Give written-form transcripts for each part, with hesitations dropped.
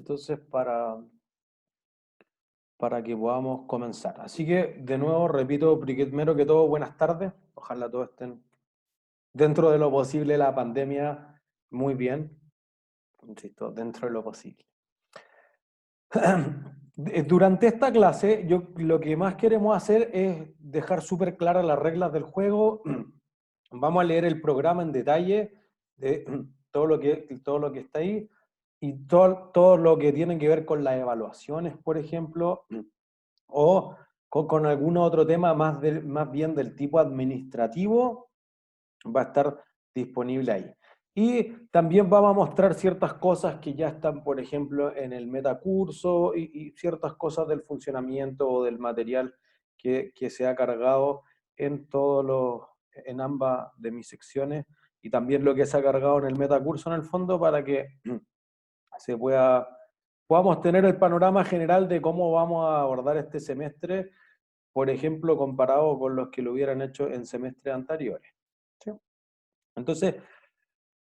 entonces para que podamos comenzar. Así que, de nuevo, repito, primero que todo, buenas tardes. Ojalá todos estén dentro de lo posible la pandemia muy bien. Insisto, dentro de lo posible. Durante esta clase, lo que más queremos hacer es dejar súper claras las reglas del juego. Vamos a leer el programa en detalle de todo lo que está ahí y todo lo que tiene que ver con las evaluaciones, por ejemplo, o con algún otro tema más bien del tipo administrativo, va a estar disponible ahí. Y también vamos a mostrar ciertas cosas que ya están, por ejemplo, en el metacurso y ciertas cosas del funcionamiento o del material que se ha cargado en ambas de mis secciones y también lo que se ha cargado en el metacurso en el fondo para que podamos tener el panorama general de cómo vamos a abordar este semestre, por ejemplo, comparado con los que lo hubieran hecho en semestres anteriores. ¿Sí? Entonces,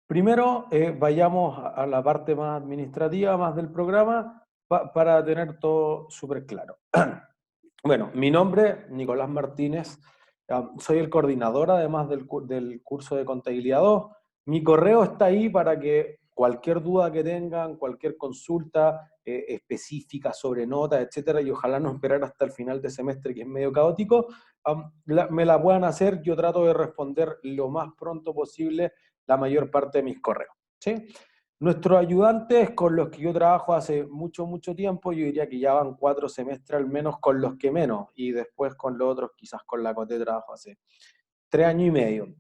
primero vayamos a la parte más administrativa, más del programa, para tener todo súper claro. Bueno, mi nombre, Nicolás Martínez, soy el coordinador además del curso de Contabilidad 2. Mi correo está ahí para que cualquier duda que tengan, cualquier consulta específica sobre notas, etcétera, y ojalá no esperar hasta el final de semestre, que es medio caótico, me la puedan hacer. Yo trato de responder lo más pronto posible la mayor parte de mis correos. ¿Sí? Nuestros ayudantes con los que yo trabajo hace mucho, mucho tiempo, yo diría que ya van 4 semestres al menos con los que menos, y después con los otros quizás con la COTE trabajo hace 3 años y medio.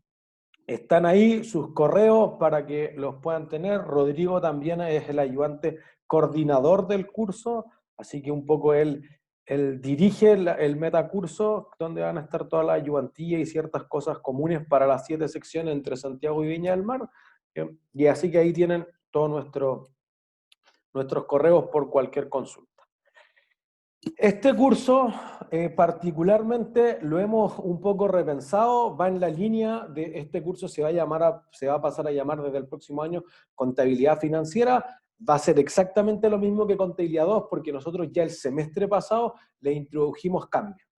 Están ahí sus correos para que los puedan tener. Rodrigo también es el ayudante coordinador del curso, así que un poco él dirige el metacurso, donde van a estar todas las ayudantías y ciertas cosas comunes para las 7 secciones entre Santiago y Viña del Mar. Y así que ahí tienen todos nuestros correos por cualquier consulta. Este curso particularmente lo hemos un poco repensado, va en la línea de este curso, se va a pasar a llamar desde el próximo año Contabilidad Financiera. Va a ser exactamente lo mismo que Contabilidad 2, porque nosotros ya el semestre pasado le introdujimos cambios.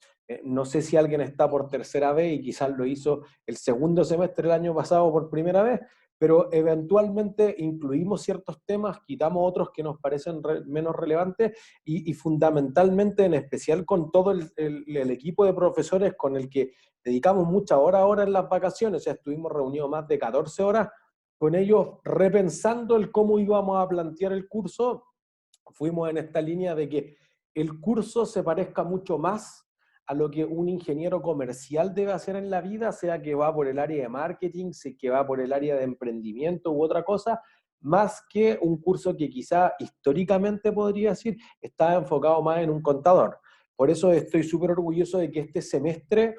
No sé si alguien está por tercera vez y quizás lo hizo el segundo semestre del año pasado por primera vez, pero eventualmente incluimos ciertos temas, quitamos otros que nos parecen menos relevantes y fundamentalmente, en especial con todo el equipo de profesores con el que dedicamos muchas horas ahora en las vacaciones. O sea, estuvimos reunidos más de 14 horas con ellos repensando el cómo íbamos a plantear el curso. Fuimos en esta línea de que el curso se parezca mucho más a lo que un ingeniero comercial debe hacer en la vida, sea que va por el área de marketing, sea que va por el área de emprendimiento u otra cosa, más que un curso que quizá históricamente podría decir está enfocado más en un contador. Por eso estoy súper orgulloso de que este semestre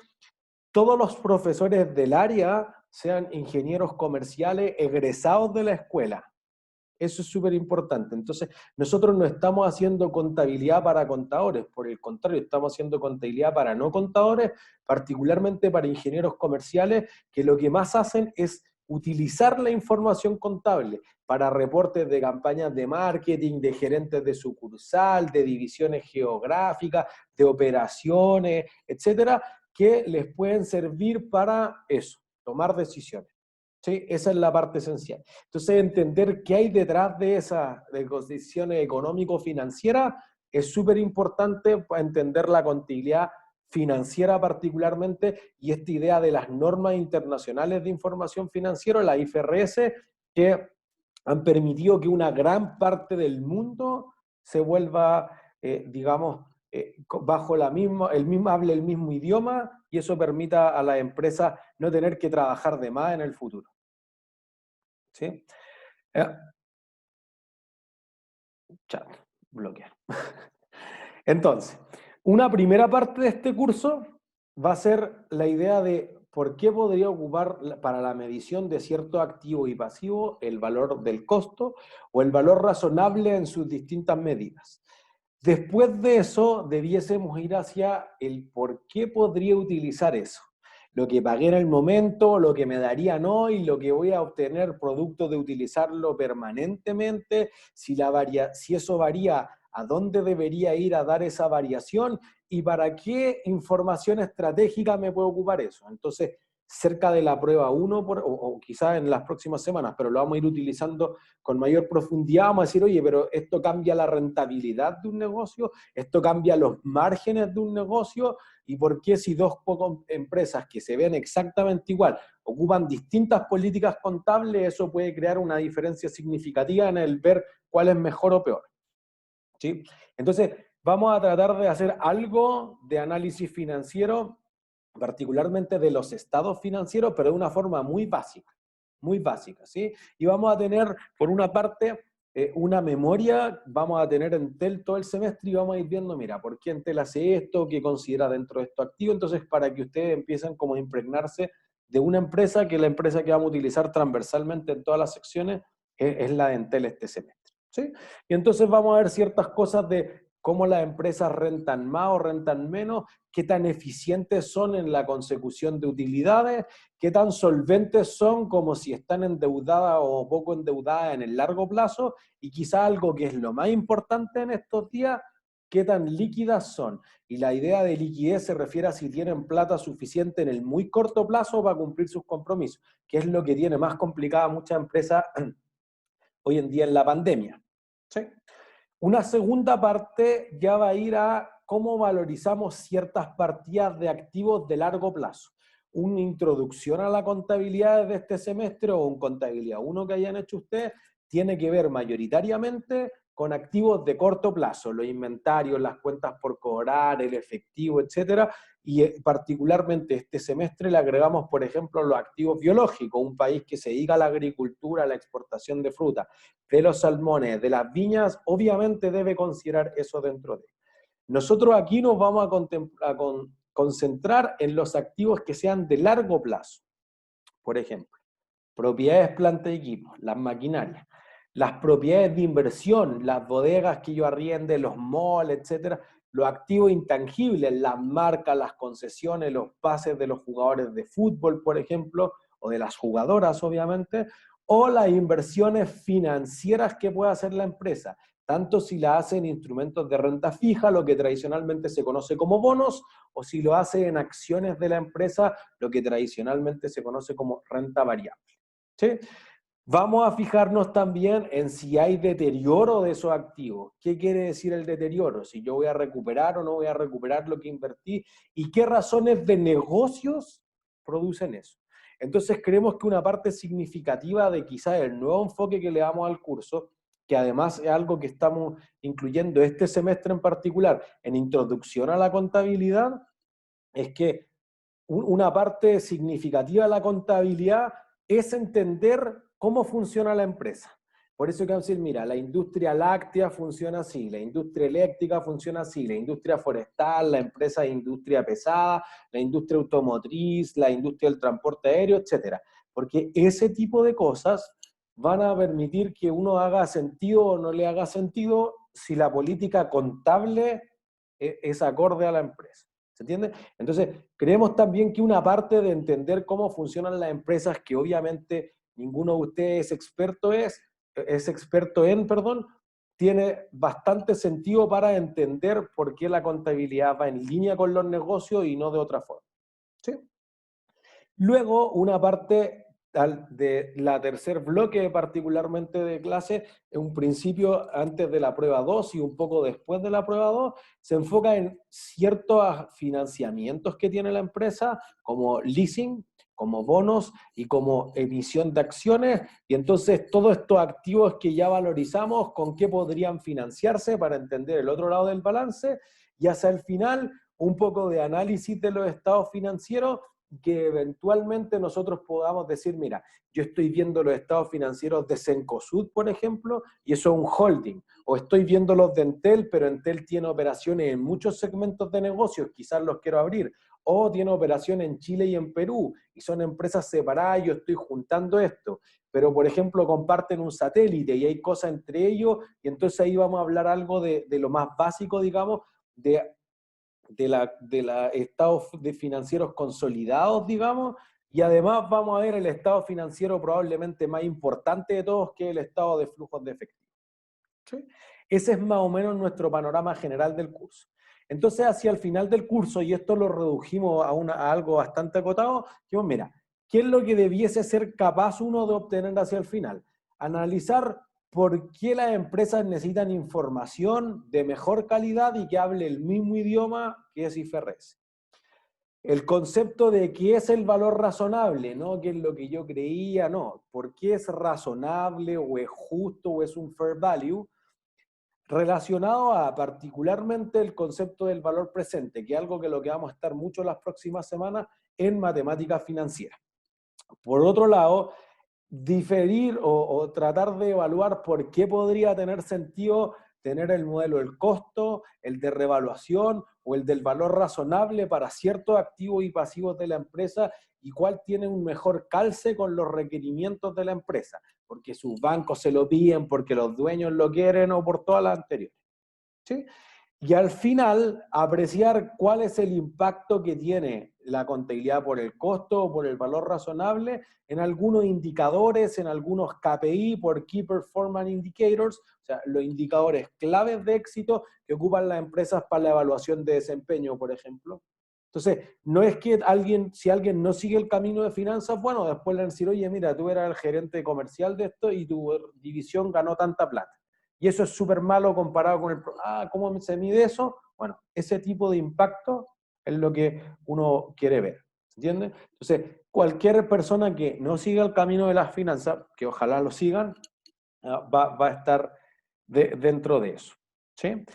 todos los profesores del área sean ingenieros comerciales egresados de la escuela. Eso es súper importante. Entonces, nosotros no estamos haciendo contabilidad para contadores, por el contrario, estamos haciendo contabilidad para no contadores, particularmente para ingenieros comerciales, que lo que más hacen es utilizar la información contable para reportes de campañas de marketing, de gerentes de sucursal, de divisiones geográficas, de operaciones, etcétera, que les pueden servir para eso, tomar decisiones. ¿Sí? Esa es la parte esencial. Entonces, entender qué hay detrás de esas decisiones económico-financieras es súper importante para entender la contabilidad financiera particularmente y esta idea de las normas internacionales de información financiera, la IFRS, que han permitido que una gran parte del mundo se vuelva, digamos, bajo hable el mismo idioma, y eso permita a las empresas no tener que trabajar de más en el futuro. ¿Sí? Chat, bloquear. Entonces, una primera parte de este curso va a ser la idea de por qué podría ocupar para la medición de cierto activo y pasivo el valor del costo o el valor razonable en sus distintas medidas. Después de eso, debiésemos ir hacia el por qué podría utilizar eso. lo que pagué en el momento, lo que me darían hoy, lo que voy a obtener producto de utilizarlo permanentemente, si eso varía, a dónde debería ir a dar esa variación y para qué información estratégica me puede ocupar eso. Entonces, cerca de la prueba 1, o quizás en las próximas semanas, pero lo vamos a ir utilizando con mayor profundidad, vamos a decir, oye, pero esto cambia la rentabilidad de un negocio, esto cambia los márgenes de un negocio, y por qué si dos empresas que se ven exactamente igual ocupan distintas políticas contables, eso puede crear una diferencia significativa en el ver cuál es mejor o peor. ¿Sí? Entonces, vamos a tratar de hacer algo de análisis financiero, particularmente de los estados financieros, pero de una forma muy básica, ¿sí? Y vamos a tener, por una parte, una memoria, vamos a tener Entel todo el semestre y vamos a ir viendo, mira, ¿por qué Entel hace esto? ¿Qué considera dentro de estos activos? Entonces, para que ustedes empiecen como a impregnarse de una empresa, que es la empresa que vamos a utilizar transversalmente en todas las secciones, es la de Entel este semestre, ¿sí? Y entonces vamos a ver ciertas cosas de cómo las empresas rentan más o rentan menos, qué tan eficientes son en la consecución de utilidades, qué tan solventes son como si están endeudadas o poco endeudadas en el largo plazo, y quizá algo que es lo más importante en estos días, qué tan líquidas son. Y la idea de liquidez se refiere a si tienen plata suficiente en el muy corto plazo para cumplir sus compromisos, que es lo que tiene más complicada muchas empresas hoy en día en la pandemia. ¿Sí? Una segunda parte ya va a ir a cómo valorizamos ciertas partidas de activos de largo plazo. Una introducción a la contabilidad de este semestre o un contabilidad 1 que hayan hecho ustedes tiene que ver mayoritariamente con activos de corto plazo, los inventarios, las cuentas por cobrar, el efectivo, etcétera, y particularmente este semestre le agregamos, por ejemplo, los activos biológicos, un país que se dedica a la agricultura, a la exportación de fruta, de los salmones, de las viñas, obviamente debe considerar eso dentro de. Nosotros aquí nos vamos a concentrar en los activos que sean de largo plazo. Por ejemplo, propiedades, planta y equipo, las maquinarias, las propiedades de inversión, las bodegas que yo arriende, los malls, etcétera, los activos intangibles, las marcas, las concesiones, los pases de los jugadores de fútbol, por ejemplo, o de las jugadoras, obviamente, o las inversiones financieras que puede hacer la empresa, tanto si la hace en instrumentos de renta fija, lo que tradicionalmente se conoce como bonos, o si lo hace en acciones de la empresa, lo que tradicionalmente se conoce como renta variable. ¿Sí? Vamos a fijarnos también en si hay deterioro de esos activos. ¿Qué quiere decir el deterioro? Si yo voy a recuperar o no voy a recuperar lo que invertí y qué razones de negocios producen eso. Entonces creemos que una parte significativa de quizás el nuevo enfoque que le damos al curso, que además es algo que estamos incluyendo este semestre en particular en introducción a la contabilidad, es que una parte significativa de la contabilidad es entender cómo funciona la empresa. Por eso que vamos a decir, mira, la industria láctea funciona así, la industria eléctrica funciona así, la industria forestal, la empresa de industria pesada, la industria automotriz, la industria del transporte aéreo, etc. Porque ese tipo de cosas van a permitir que uno haga sentido o no le haga sentido si la política contable es acorde a la empresa. ¿Se entiende? Entonces, creemos también que una parte de entender cómo funcionan las empresas, que obviamente ninguno de ustedes es experto en, perdón, tiene bastante sentido para entender por qué la contabilidad va en línea con los negocios y no de otra forma. ¿Sí? Luego, una parte de la tercer bloque particularmente de clase, un principio antes de la prueba 2 y un poco después de la prueba 2, se enfoca en ciertos financiamientos que tiene la empresa, como leasing, como bonos y como emisión de acciones, y entonces todos estos activos que ya valorizamos, con qué podrían financiarse para entender el otro lado del balance, y hacia el final un poco de análisis de los estados financieros, que eventualmente nosotros podamos decir, mira, yo estoy viendo los estados financieros de Cencosud, por ejemplo, y eso es un holding, o estoy viendo los de Entel, pero Entel tiene operaciones en muchos segmentos de negocios, quizás los quiero abrir, o tiene operaciones en Chile y en Perú, y son empresas separadas, yo estoy juntando esto, pero por ejemplo comparten un satélite y hay cosas entre ellos, y entonces ahí vamos a hablar algo de lo más básico, digamos, de de la estados financieros consolidados, digamos, y además vamos a ver el estado financiero probablemente más importante de todos, que es el estado de flujos de efectivo. ¿Sí? Ese es más o menos nuestro panorama general del curso. Entonces, hacia el final del curso, y esto lo redujimos a algo bastante acotado, dijimos, mira, ¿qué es lo que debiese ser capaz uno de obtener hacia el final? Analizar por qué las empresas necesitan información de mejor calidad y que hable el mismo idioma que es IFRS. El concepto de qué es el valor razonable, ¿no? ¿Qué es lo que yo creía? No. ¿Por qué es razonable o es justo o es un fair value? Relacionado a particularmente el concepto del valor presente, que es algo que lo que vamos a estar mucho las próximas semanas en matemáticas financieras. Por otro lado, diferir o tratar de evaluar por qué podría tener sentido tener el modelo del costo, el de revaluación o el del valor razonable para ciertos activos y pasivos de la empresa y cuál tiene un mejor calce con los requerimientos de la empresa, porque sus bancos se lo piden, porque los dueños lo quieren o por todas las anteriores. ¿Sí? Y al final, apreciar cuál es el impacto que tiene la contabilidad por el costo o por el valor razonable en algunos indicadores, en algunos KPI, por Key Performance Indicators, o sea, los indicadores claves de éxito que ocupan las empresas para la evaluación de desempeño, por ejemplo. Entonces, no es que si alguien no sigue el camino de finanzas, bueno, después le van a decir, oye, mira, tú eras el gerente comercial de esto y tu división ganó tanta plata. Y eso es súper malo comparado con ¿cómo se mide eso? Bueno, ese tipo de impacto es lo que uno quiere ver, ¿entiendes? Entonces, cualquier persona que no siga el camino de las finanzas, que ojalá lo sigan, va a estar dentro de eso, ¿sí?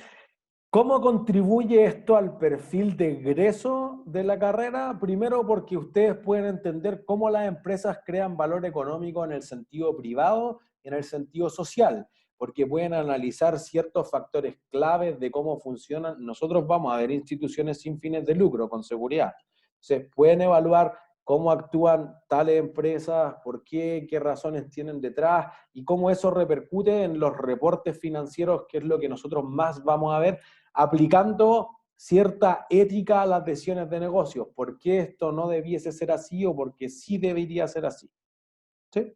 ¿Cómo contribuye esto al perfil de egreso de la carrera? Primero, porque ustedes pueden entender cómo las empresas crean valor económico en el sentido privado y en el sentido social, porque pueden analizar ciertos factores claves de cómo funcionan. Nosotros vamos a ver instituciones sin fines de lucro, con seguridad. Entonces, pueden evaluar cómo actúan tales empresas, por qué razones tienen detrás y cómo eso repercute en los reportes financieros, que es lo que nosotros más vamos a ver, aplicando cierta ética a las decisiones de negocios. ¿Por qué esto no debiese ser así o por qué sí debería ser así? ¿Sí?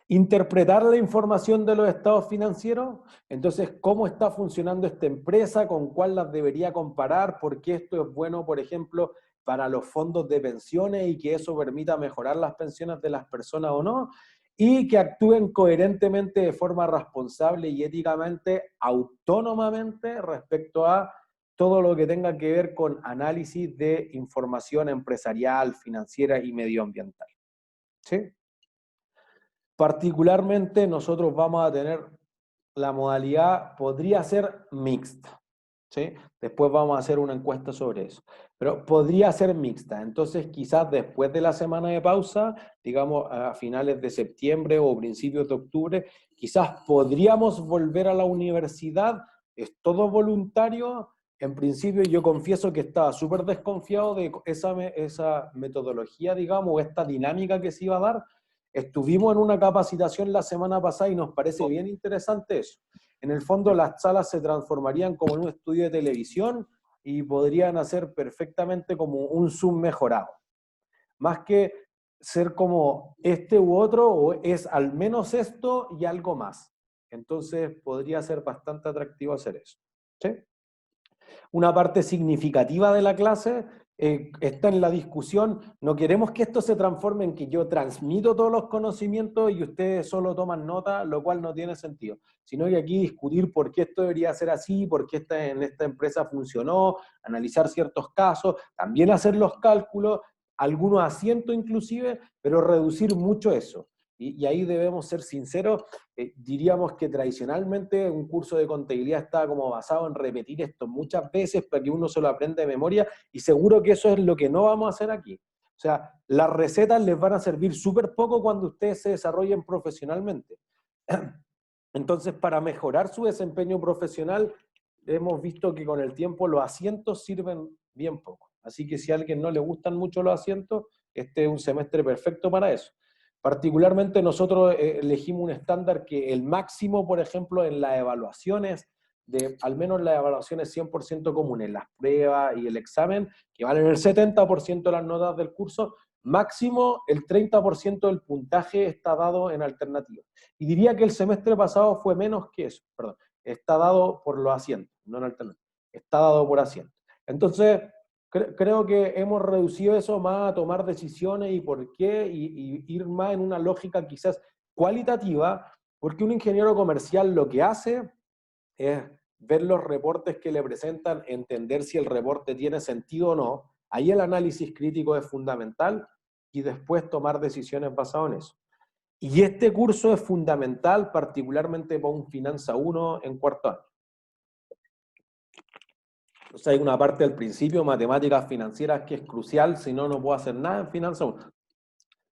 Interpretar la información de los estados financieros, entonces, ¿cómo está funcionando esta empresa? ¿Con cuál las debería comparar? ¿Por qué esto es bueno, por ejemplo, para los fondos de pensiones y que eso permita mejorar las pensiones de las personas o no? Y que actúen coherentemente de forma responsable y éticamente, autónomamente, respecto a todo lo que tenga que ver con análisis de información empresarial, financiera y medioambiental. ¿Sí? Particularmente nosotros vamos a tener la modalidad, podría ser mixta, ¿sí? Después vamos a hacer una encuesta sobre eso, pero podría ser mixta. Entonces quizás después de la semana de pausa, digamos a finales de septiembre o principios de octubre, quizás podríamos volver a la universidad, es todo voluntario. En principio yo confieso que estaba súper desconfiado de esa metodología, digamos, o esta dinámica que se iba a dar. Estuvimos en una capacitación la semana pasada y nos parece bien interesante eso. En el fondo las salas se transformarían como en un estudio de televisión y podrían hacer perfectamente como un Zoom mejorado. Más que ser como este u otro, o es al menos esto y algo más. Entonces podría ser bastante atractivo hacer eso. ¿Sí? Una parte significativa de la clase está en la discusión. No queremos que esto se transforme en que yo transmito todos los conocimientos y ustedes solo toman nota, lo cual no tiene sentido, sino que aquí discutir por qué esto debería ser así, por qué en esta empresa funcionó, analizar ciertos casos, también hacer los cálculos, algunos asientos inclusive, pero reducir mucho eso. Y ahí debemos ser sinceros, diríamos que tradicionalmente un curso de contabilidad está como basado en repetir esto muchas veces para que uno se lo aprenda de memoria, y seguro que eso es lo que no vamos a hacer aquí. O sea, las recetas les van a servir súper poco cuando ustedes se desarrollen profesionalmente. Entonces, para mejorar su desempeño profesional, hemos visto que con el tiempo los asientos sirven bien poco. Así que si a alguien no le gustan mucho los asientos, este es un semestre perfecto para eso. Particularmente nosotros elegimos un estándar que el máximo, por ejemplo, en las evaluaciones de al menos las evaluaciones 100% comunes, las pruebas y el examen, que valen el 70% de las notas del curso, máximo el 30% del puntaje está dado en alternativas. Y diría que el semestre pasado fue menos que eso, perdón, está dado por los asientos, no en alternativas, está dado por asientos. Entonces, creo que hemos reducido eso más a tomar decisiones y por qué, y ir más en una lógica quizás cualitativa, porque un ingeniero comercial lo que hace es ver los reportes que le presentan, entender si el reporte tiene sentido o no. Ahí el análisis crítico es fundamental y después tomar decisiones basadas en eso. Y este curso es fundamental, particularmente para un Finanza 1 en cuarto año. O sea, hay una parte del principio, matemáticas financieras, que es crucial, si no, no puedo hacer nada en Finanza 1.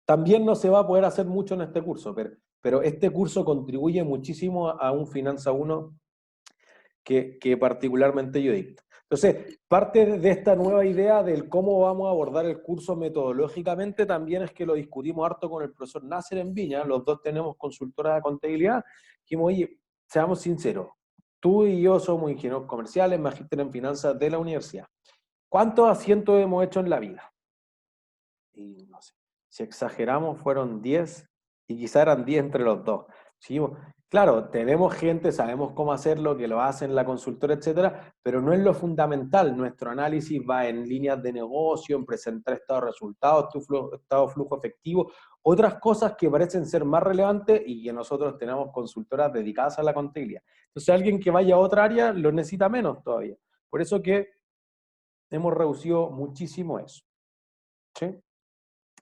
También no se va a poder hacer mucho en este curso, pero este curso contribuye muchísimo a un Finanza 1 que particularmente yo dicto. Entonces, parte de esta nueva idea del cómo vamos a abordar el curso metodológicamente también es que lo discutimos harto con el profesor Nasser en Viña, los dos tenemos consultoras de contabilidad, dijimos, oye, seamos sinceros, tú y yo somos ingenieros comerciales, magíster en finanzas de la universidad. ¿Cuántos asientos hemos hecho en la vida? Y no sé, si exageramos fueron 10 y quizá eran 10 entre los dos. ¿Sí? Claro, tenemos gente, sabemos cómo hacerlo, que lo hacen la consultora, etcétera, pero no es lo fundamental. Nuestro análisis va en líneas de negocio, en presentar estado de resultados, estado de flujo efectivo, otras cosas que parecen ser más relevantes y que nosotros tenemos consultoras dedicadas a la contabilidad. Entonces, alguien que vaya a otra área lo necesita menos todavía. Por eso que hemos reducido muchísimo eso. ¿Sí?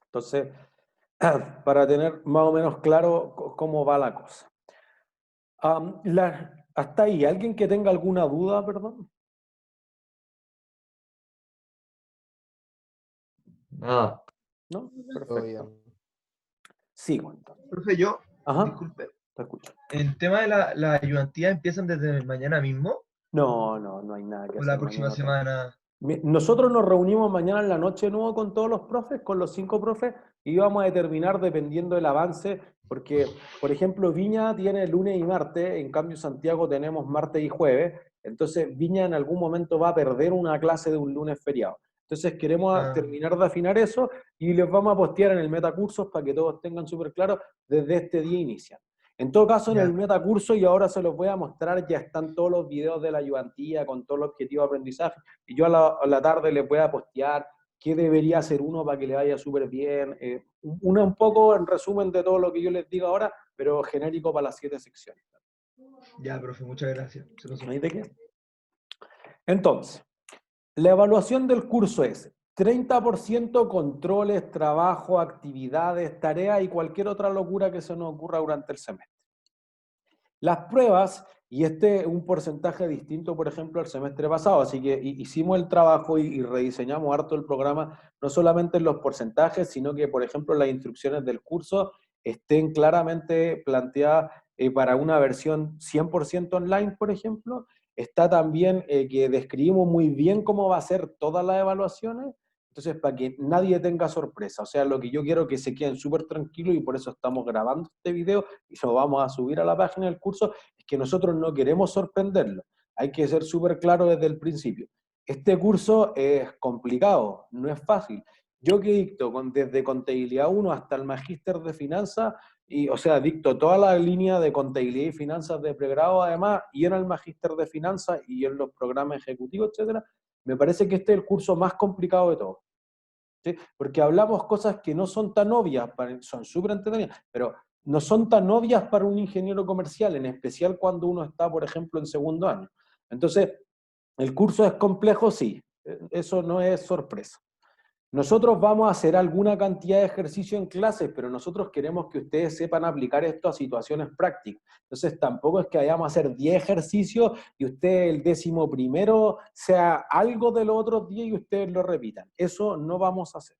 Entonces, para tener más o menos claro cómo va la cosa. Hasta ahí, ¿alguien que tenga alguna duda, perdón? Nada. ¿No? Todo bien. Perfecto. Sigo entonces. Profe, yo, Ajá, disculpe, te escucho. ¿el tema de la ayudantía empiezan desde mañana mismo No hay nada que o hacer la próxima mañana. semana? Nosotros nos reunimos mañana en la noche de nuevo con todos los profes, con los 5 profes, y vamos a determinar dependiendo del avance, porque, por ejemplo, Viña tiene lunes y martes, en cambio Santiago tenemos martes y jueves, entonces Viña en algún momento va a perder una clase de un lunes feriado. Entonces queremos terminar de afinar eso y les vamos a postear en el metacursos para que todos tengan súper claro desde este día inicial. En todo caso, en el metacurso, y ahora se los voy a mostrar, ya están todos los videos de la ayudantía con todos los objetivos de aprendizaje, y yo a la tarde les voy a postear qué debería hacer uno para que le vaya súper bien, un poco en resumen de todo lo que yo les digo ahora, pero genérico para las 7 secciones. Ya, profe, muchas gracias. ¿No hay de qué? Entonces, la evaluación del curso es 30% controles, trabajo, actividades, tareas y cualquier otra locura que se nos ocurra durante el semestre. Las pruebas, y este es un porcentaje distinto, por ejemplo, al semestre pasado, así que hicimos el trabajo y rediseñamos harto el programa, no solamente en los porcentajes, sino que, por ejemplo, las instrucciones del curso estén claramente planteadas para una versión 100% online, por ejemplo. Está también que describimos muy bien cómo va a ser todas las evaluaciones, entonces para que nadie tenga sorpresa. O sea, lo que yo quiero es que se queden súper tranquilos y por eso estamos grabando este video y lo vamos a subir a la página del curso, es que nosotros no queremos sorprenderlos. Hay que ser súper claro desde el principio. Este curso es complicado, no es fácil. Yo que dicto desde Contabilidad 1 hasta el Magíster de Finanzas, y, o sea, dicto toda la línea de Contabilidad y Finanzas de pregrado además, y en el Magíster de Finanzas y en los programas ejecutivos, etcétera, me parece que este es el curso más complicado de todos. ¿Sí? Porque hablamos cosas que no son tan obvias, son súper entretenidas, pero no son tan obvias para un ingeniero comercial, en especial cuando uno está, por ejemplo, en segundo año. Entonces, ¿el curso es complejo? Sí, eso no es sorpresa. Nosotros vamos a hacer alguna cantidad de ejercicio en clases, pero nosotros queremos que ustedes sepan aplicar esto a situaciones prácticas. Entonces tampoco es que vayamos a hacer 10 ejercicios y usted el 11º sea algo de los otros 10 y ustedes lo repitan. Eso no vamos a hacer.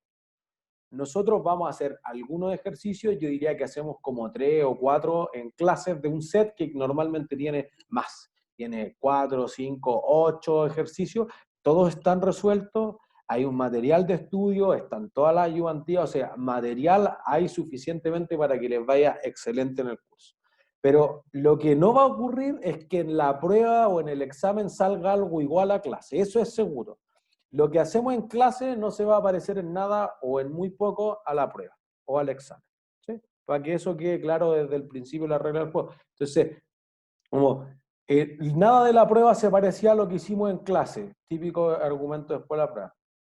Nosotros vamos a hacer algunos ejercicios, yo diría que hacemos como 3 o 4 en clases de un set que normalmente tiene más. Tiene 4, 5, 8 ejercicios, todos están resueltos, hay un material de estudio, están todas las ayudantías, o sea, material hay suficientemente para que les vaya excelente en el curso. Pero lo que no va a ocurrir es que en la prueba o en el examen salga algo igual a clase, eso es seguro. Lo que hacemos en clase no se va a parecer en nada o en muy poco a la prueba o al examen, ¿sí? Para que eso quede claro desde el principio de la regla del juego. Entonces, como nada de la prueba se parecía a lo que hicimos en clase, típico argumento después de la prueba.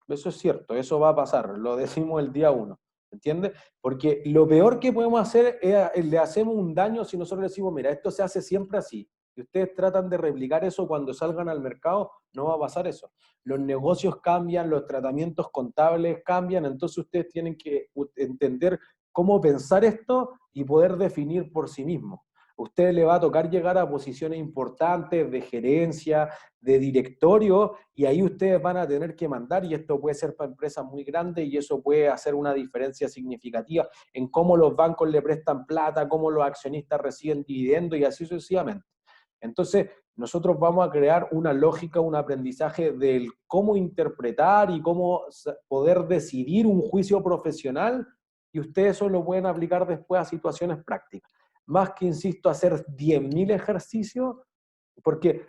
Eso es cierto, eso va a pasar, lo decimos el día uno, ¿entiendes? Porque lo peor que podemos hacer es le hacemos un daño si nosotros le decimos, mira, esto se hace siempre así, y ustedes tratan de replicar eso cuando salgan al mercado, no va a pasar eso. Los negocios cambian, los tratamientos contables cambian, entonces ustedes tienen que entender cómo pensar esto y poder definir por sí mismos. A usted le va a tocar llegar a posiciones importantes de gerencia, de directorio, y ahí ustedes van a tener que mandar, y esto puede ser para empresas muy grandes, y eso puede hacer una diferencia significativa en cómo los bancos le prestan plata, cómo los accionistas reciben dividendos, y así sucesivamente. Entonces, nosotros vamos a crear una lógica, un aprendizaje del cómo interpretar y cómo poder decidir un juicio profesional, y ustedes eso lo pueden aplicar después a situaciones prácticas. Más que, insisto, hacer 10.000 ejercicios, porque,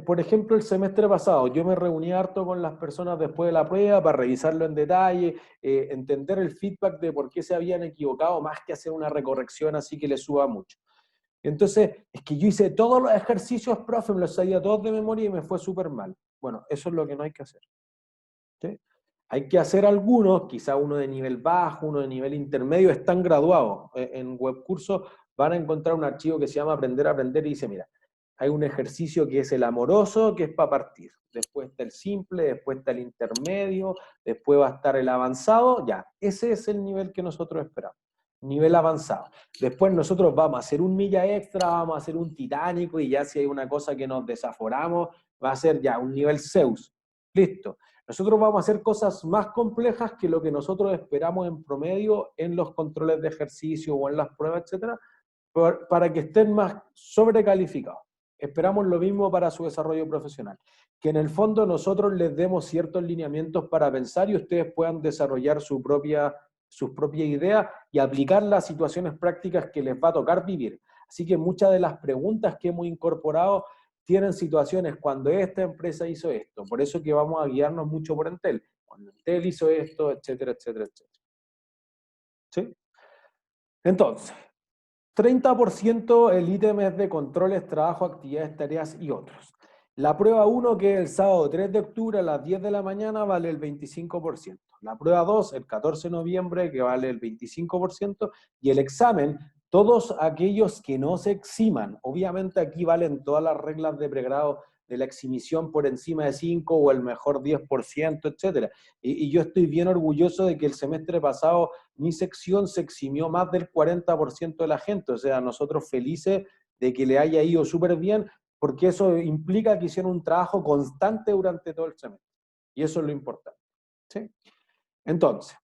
por ejemplo, el semestre pasado yo me reuní harto con las personas después de la prueba para revisarlo en detalle, entender el feedback de por qué se habían equivocado, más que hacer una recorrección así que les suba mucho. Entonces, es que yo hice todos los ejercicios, profe, me los sabía todos de memoria y me fue súper mal. Bueno, eso es lo que no hay que hacer, ¿sí? Hay que hacer algunos, quizá uno de nivel bajo, uno de nivel intermedio, están graduados. En webcursos van a encontrar un archivo que se llama Aprender a Aprender y dice, mira, hay un ejercicio que es el amoroso, que es para partir. Después está el simple, después está el intermedio, después va a estar el avanzado, ya. Ese es el nivel que nosotros esperamos. Nivel avanzado. Después nosotros vamos a hacer un milla extra, vamos a hacer un titánico, y ya si hay una cosa que nos desaforamos, va a ser ya un nivel Zeus. Listo. Nosotros vamos a hacer cosas más complejas que lo que nosotros esperamos en promedio en los controles de ejercicio o en las pruebas, etcétera, para que estén más sobrecalificados. Esperamos lo mismo para su desarrollo profesional, que en el fondo nosotros les demos ciertos lineamientos para pensar y ustedes puedan desarrollar sus propias ideas y aplicar las situaciones prácticas que les va a tocar vivir. Así que muchas de las preguntas que hemos incorporado tienen situaciones cuando esta empresa hizo esto, por eso que vamos a guiarnos mucho por Entel, cuando Entel hizo esto, etcétera, etcétera, etcétera. ¿Sí? Entonces, 30% el ítem es de controles, trabajo, actividades, tareas y otros. La prueba 1, que es el sábado 3 de octubre a las 10 de la mañana, vale el 25%. La prueba 2, el 14 de noviembre, que vale el 25%. Y el examen, todos aquellos que no se eximan. Obviamente aquí valen todas las reglas de pregrado de la exhibición por encima de 5 o el mejor 10%, etc. Y yo estoy bien orgulloso de que el semestre pasado mi sección se eximió más del 40% de la gente, o sea, nosotros felices de que le haya ido súper bien, porque eso implica que hicieron un trabajo constante durante todo el semestre, y eso es lo importante, ¿sí? Entonces,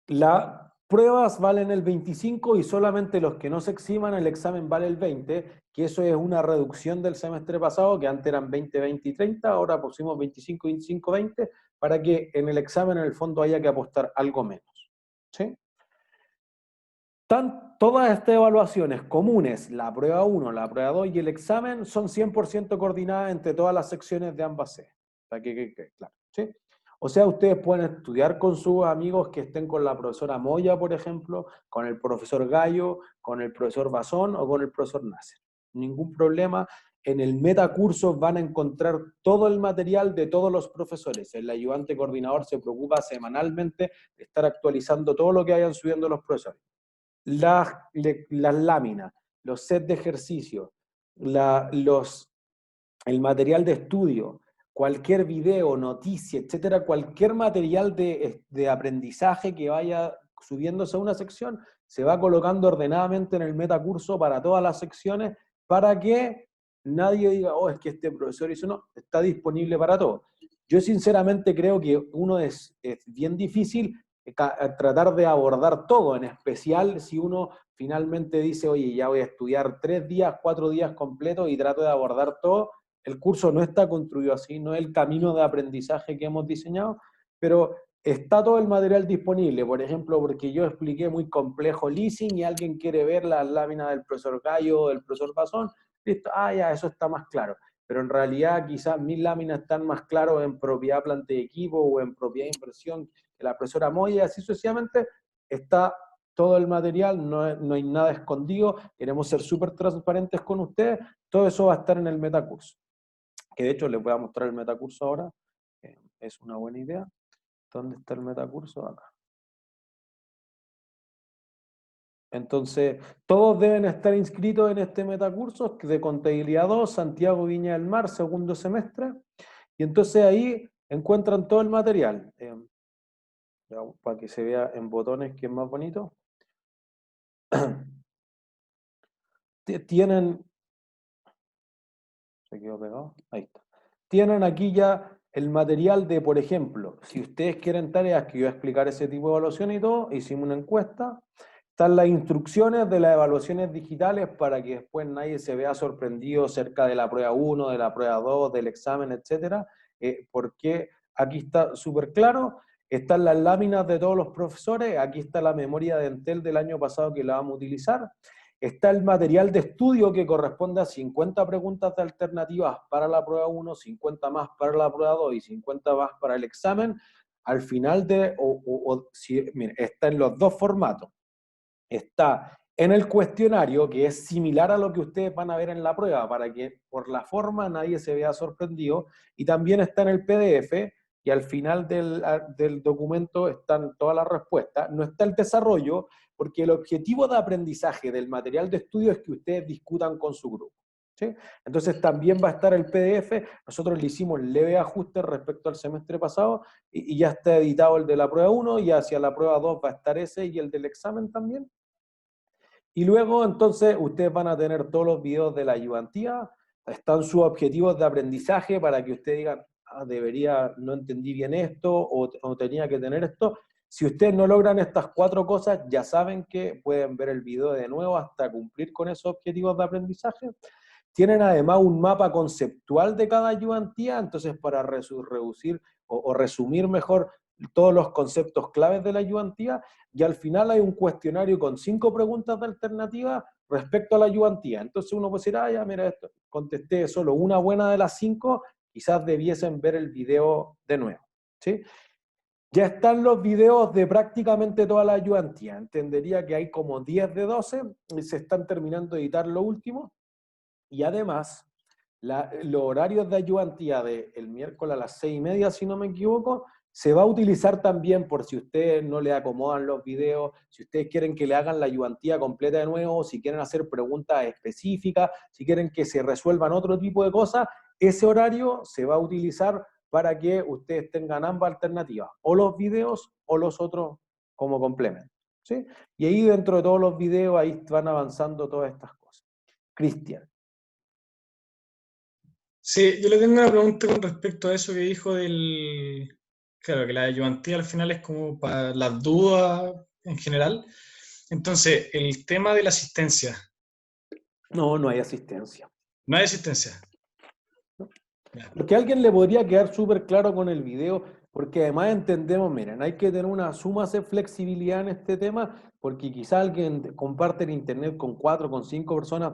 las pruebas valen el 25 y solamente los que no se eximan el examen vale el 20, que eso es una reducción del semestre pasado, que antes eran 20, 20 y 30, ahora pusimos 25, 25, 20, para que en el examen en el fondo haya que apostar algo menos, ¿sí? Todas estas evaluaciones comunes, la prueba 1, la prueba 2 y el examen, son 100% coordinadas entre todas las secciones de ambas sedes. Para que quede claro, ¿sí? O sea, ustedes pueden estudiar con sus amigos que estén con la profesora Moya, por ejemplo, con el profesor Gallo, con el profesor Bazón o con el profesor Nasser. Ningún problema. En el metacurso van a encontrar todo el material de todos los profesores. El ayudante coordinador se preocupa semanalmente de estar actualizando todo lo que vayan subiendo los profesores. Las láminas, los sets de ejercicio, el material de estudio, cualquier video, noticia, etcétera, cualquier material de aprendizaje que vaya subiéndose a una sección, se va colocando ordenadamente en el metacurso para todas las secciones, para que nadie diga, oh, es que este profesor hizo, no, está disponible para todos. Yo sinceramente creo que es bien difícil tratar de abordar todo, en especial si uno finalmente dice, oye, ya voy a estudiar 3 días, 4 días completos y trato de abordar todo. El curso no está construido así, no es el camino de aprendizaje que hemos diseñado, pero está todo el material disponible, por ejemplo, porque yo expliqué muy complejo leasing y alguien quiere ver las láminas del profesor Gallo o del profesor Bazón, listo, ya, eso está más claro. Pero en realidad quizás mis láminas están más claras en propiedad planta de equipo o en propiedad de inversión que la profesora Moya, así sucesivamente, está todo el material, no hay nada escondido, queremos ser súper transparentes con ustedes, todo eso va a estar en el metacurso. Que de hecho les voy a mostrar el metacurso ahora, es una buena idea. ¿Dónde está el metacurso? Acá. Entonces, todos deben estar inscritos en este metacurso de Contabilidad 2, Santiago Viña del Mar, segundo semestre. Y entonces ahí encuentran todo el material. Para que se vea en botones que es más bonito. Tienen... ¿Se quedó pegado? Ahí está. Tienen aquí ya el material de, por ejemplo, si ustedes quieren tareas que yo voy a explicar ese tipo de evaluación y todo, hicimos una encuesta. Están las instrucciones de las evaluaciones digitales para que después nadie se vea sorprendido cerca de la prueba 1, de la prueba 2, del examen, etcétera, porque aquí está súper claro, están las láminas de todos los profesores, aquí está la memoria de Entel del año pasado que la vamos a utilizar, está el material de estudio que corresponde a 50 preguntas de alternativas para la prueba 1, 50 más para la prueba 2 y 50 más para el examen. Al final mire, está en los dos formatos. Está en el cuestionario, que es similar a lo que ustedes van a ver en la prueba, para que por la forma nadie se vea sorprendido, y también está en el PDF, y al final del documento están todas las respuestas. No está el desarrollo, porque el objetivo de aprendizaje del material de estudio es que ustedes discutan con su grupo. ¿Sí? Entonces también va a estar el PDF, nosotros le hicimos leve ajuste respecto al semestre pasado, y ya está editado el de la prueba 1, y hacia la prueba 2 va a estar ese, y el del examen también. Y luego, entonces, ustedes van a tener todos los videos de la ayudantía, están sus objetivos de aprendizaje para que ustedes digan, no entendí bien esto, o tenía que tener esto. Si ustedes no logran estas 4 cosas, ya saben que pueden ver el video de nuevo hasta cumplir con esos objetivos de aprendizaje. Tienen además un mapa conceptual de cada ayudantía, entonces para reducir o resumir mejor todos los conceptos claves de la ayudantía, y al final hay un cuestionario con 5 preguntas de alternativa respecto a la ayudantía. Entonces uno puede decir, ya mira, esto, contesté solo una buena de las 5, quizás debiesen ver el video de nuevo. ¿Sí? Ya están los videos de prácticamente toda la ayudantía. Entendería que hay como 10 de 12, y se están terminando de editar lo último. Y además, los horarios de ayudantía del miércoles a las 6:30, si no me equivoco, se va a utilizar también por si ustedes no le acomodan los videos, si ustedes quieren que le hagan la ayudantía completa de nuevo, si quieren hacer preguntas específicas, si quieren que se resuelvan otro tipo de cosas, ese horario se va a utilizar para que ustedes tengan ambas alternativas, o los videos o los otros como complemento. ¿Sí? Y ahí dentro de todos los videos, ahí van avanzando todas estas cosas. Cristian. Sí, yo le tengo una pregunta con respecto a eso que dijo claro, que la ayudantía al final es como para las dudas en general. Entonces, el tema de la asistencia. No hay asistencia. No hay asistencia. Ya. Porque a alguien le podría quedar súper claro con el video, porque además entendemos, miren, hay que tener una suma de flexibilidad en este tema, porque quizá alguien comparte el internet con 4, con 5 personas,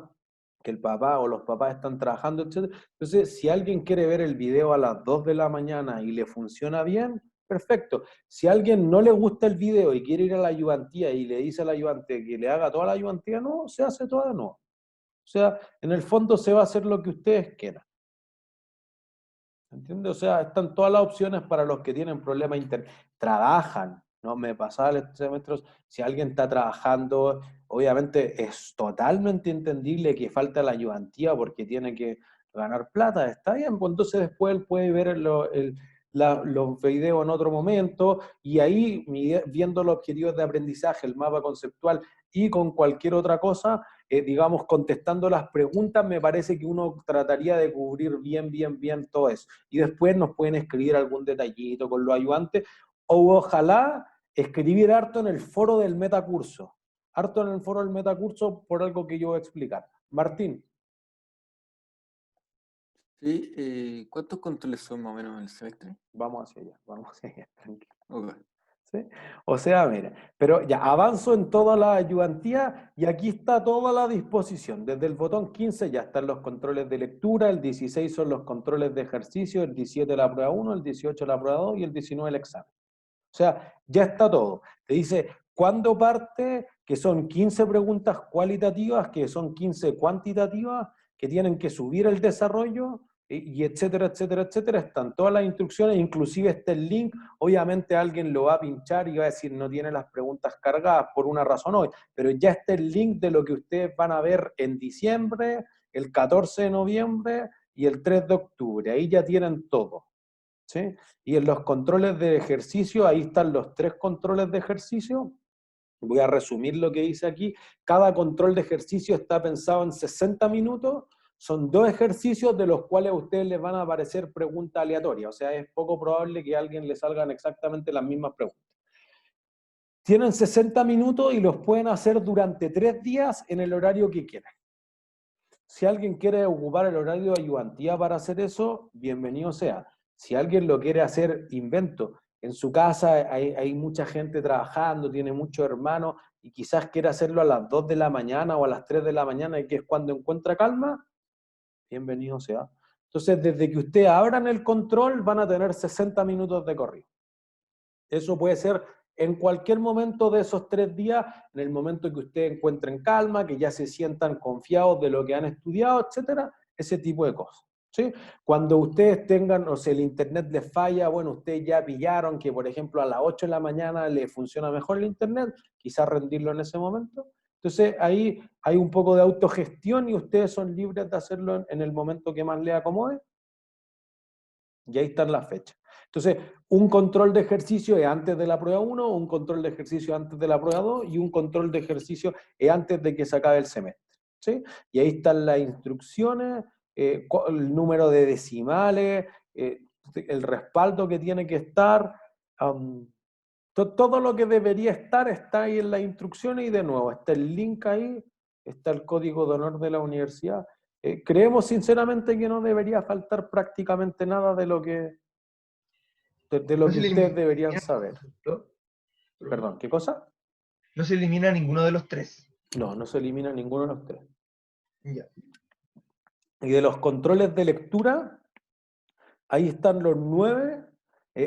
que el papá o los papás están trabajando, etc. Entonces, si alguien quiere ver el video a las 2 de la mañana y le funciona bien, perfecto. Si a alguien no le gusta el video y quiere ir a la ayudantía y le dice al ayudante que le haga toda la ayudantía, no, se hace toda, no. O sea, en el fondo se va a hacer lo que ustedes quieran. ¿Entiendes? O sea, están todas las opciones para los que tienen problemas trabajan, ¿no? Me pasaba el semestre, si alguien está trabajando, obviamente es totalmente entendible que falta la ayudantía porque tiene que ganar plata, está bien, pues entonces después él puede ver los videos en otro momento, y ahí viendo los objetivos de aprendizaje, el mapa conceptual y con cualquier otra cosa, digamos, contestando las preguntas, me parece que uno trataría de cubrir bien todo eso. Y después nos pueden escribir algún detallito con los ayudantes, o ojalá escribir harto en el foro del metacurso. Harto en el foro del metacurso por algo que yo voy a explicar. Martín. Sí, ¿cuántos controles son más o menos en el semestre? Vamos hacia allá, tranquilo. Ok. ¿Sí? O sea, mire, pero ya avanzo en toda la ayudantía y aquí está toda la disposición. Desde el botón 15 ya están los controles de lectura, el 16 son los controles de ejercicio, el 17 la prueba 1, el 18 la prueba 2 y el 19 el examen. O sea, ya está todo. Te dice cuándo parte, que son 15 preguntas cualitativas, que son 15 cuantitativas, que tienen que subir el desarrollo, y etcétera, etcétera, etcétera. Están todas las instrucciones, inclusive está el link. Obviamente alguien lo va a pinchar y va a decir no tiene las preguntas cargadas por una razón hoy, pero ya está el link de lo que ustedes van a ver en diciembre, el 14 de noviembre y el 3 de octubre. Ahí ya tienen todo. ¿Sí? Y en los controles de ejercicio, ahí están los 3 controles de ejercicio. Voy a resumir lo que dice aquí. Cada control de ejercicio está pensado en 60 minutos. Son 2 ejercicios de los cuales a ustedes les van a aparecer preguntas aleatorias. O sea, es poco probable que a alguien le salgan exactamente las mismas preguntas. Tienen 60 minutos y los pueden hacer durante 3 días en el horario que quieran. Si alguien quiere ocupar el horario de ayudantía para hacer eso, bienvenido sea. Si alguien lo quiere hacer, invento. En su casa hay mucha gente trabajando, tiene muchos hermanos, y quizás quiere hacerlo a las 2 de la mañana o a las 3 de la mañana, y que es cuando encuentra calma, bienvenido sea. Entonces, desde que ustedes abran el control, van a tener 60 minutos de corrido. Eso puede ser en cualquier momento de esos 3 días, en el momento que ustedes encuentren calma, que ya se sientan confiados de lo que han estudiado, etcétera, ese tipo de cosas. ¿Sí? Cuando ustedes tengan, o sea, el internet les falla, bueno, ustedes ya pillaron que, por ejemplo, a las 8 de la mañana les funciona mejor el internet, quizás rendirlo en ese momento. Entonces, ahí hay un poco de autogestión y ustedes son libres de hacerlo en el momento que más les acomode. Y ahí están las fechas. Entonces, un control de ejercicio es antes de la prueba 1, un control de ejercicio antes de la prueba 2 y un control de ejercicio es antes de que se acabe el semestre. ¿Sí? Y ahí están las instrucciones, el número de decimales, el respaldo que tiene que estar. Todo lo que debería estar está ahí en las instrucciones y de nuevo, está el link ahí, está el código de honor de la universidad. Creemos sinceramente que no debería faltar prácticamente nada de lo que, de lo No que se ustedes elimina, deberían saber. ¿no? Perdón, ¿qué cosa? No se elimina ninguno de los 3. No, no se elimina ninguno de los 3. Ya. Y de los controles de lectura, ahí están los 9.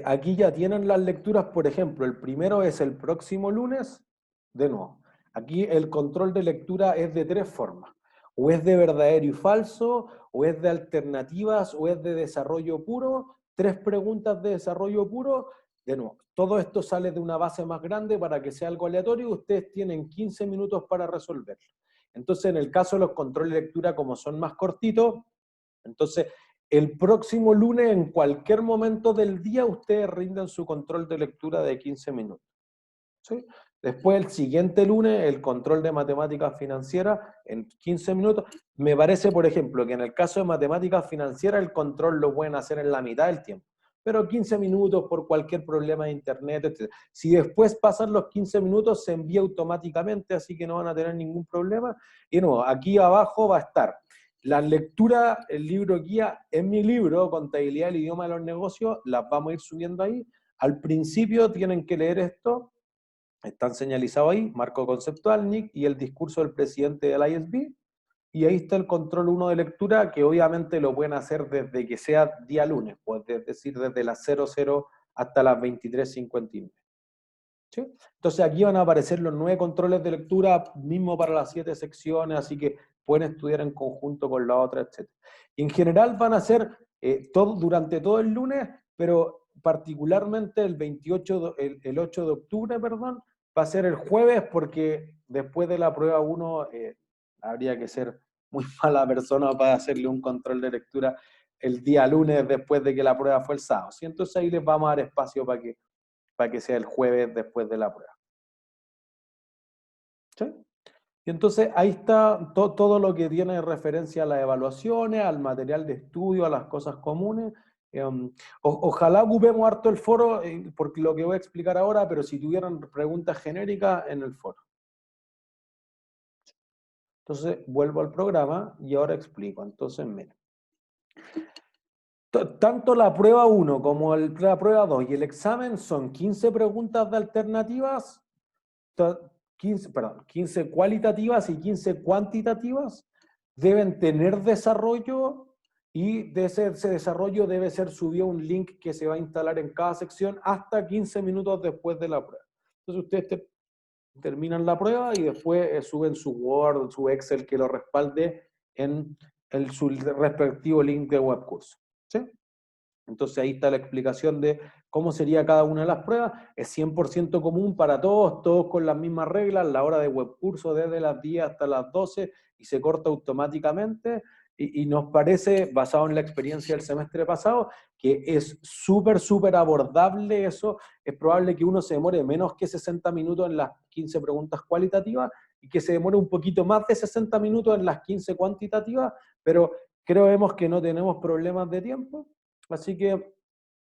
Aquí ya tienen las lecturas, por ejemplo, el primero es el próximo lunes, de nuevo. Aquí el control de lectura es de 3 formas. O es de verdadero y falso, o es de alternativas, o es de desarrollo puro. 3 preguntas de desarrollo puro. De nuevo, todo esto sale de una base más grande para que sea algo aleatorio y ustedes tienen 15 minutos para resolverlo. Entonces, en el caso de los controles de lectura, como son más cortitos, entonces el próximo lunes, en cualquier momento del día, ustedes rinden su control de lectura de 15 minutos. ¿Sí? Después, el siguiente lunes, el control de matemáticas financieras en 15 minutos. Me parece, por ejemplo, que en el caso de matemáticas financieras, el control lo pueden hacer en la mitad del tiempo. Pero 15 minutos por cualquier problema de internet, etc. Si después pasan los 15 minutos, se envía automáticamente, así que no van a tener ningún problema. Y no, aquí abajo va a estar la lectura, el libro guía, en mi libro, Contabilidad del idioma de los negocios, las vamos a ir subiendo ahí. Al principio tienen que leer esto, están señalizados ahí, marco conceptual, Nick, y el discurso del presidente del ISB, y ahí está el control 1 de lectura, que obviamente lo pueden hacer desde que sea día lunes, pues es decir, desde las 00 hasta las 23:59. ¿Sí? Entonces aquí van a aparecer los 9 controles de lectura, mismo para las 7 secciones, así que pueden estudiar en conjunto con la otra, etc. Y en general van a ser durante todo el lunes, pero particularmente el 8 de octubre, perdón, va a ser el jueves, porque después de la prueba 1 habría que ser muy mala persona para hacerle un control de lectura el día lunes después de que la prueba fue el sábado. ¿Sí? Entonces ahí les vamos a dar espacio para que sea el jueves después de la prueba. ¿Sí? Y entonces ahí está todo lo que tiene referencia a las evaluaciones, al material de estudio, a las cosas comunes. Ojalá ocupemos harto el foro, porque lo que voy a explicar ahora, pero si tuvieran preguntas genéricas en el foro. Entonces vuelvo al programa y ahora explico. Entonces, miren. Tanto la prueba 1 como la prueba 2 y el examen son 15 preguntas de alternativas, 15 cualitativas y 15 cuantitativas, deben tener desarrollo y de ese desarrollo debe ser subido un link que se va a instalar en cada sección hasta 15 minutos después de la prueba. Entonces ustedes terminan la prueba y después suben su Word, su Excel que lo respalde en su respectivo link de webcurso. ¿Sí? Entonces ahí está la explicación de cómo sería cada una de las pruebas. Es 100% común para todos, todos con las mismas reglas, la hora de webcurso desde las 10 hasta las 12 y se corta automáticamente. Y nos parece, basado en la experiencia del semestre pasado, que es súper abordable eso. Es probable que uno se demore menos que 60 minutos en las 15 preguntas cualitativas y que se demore un poquito más de 60 minutos en las 15 cuantitativas, pero creemos que no tenemos problemas de tiempo. Así que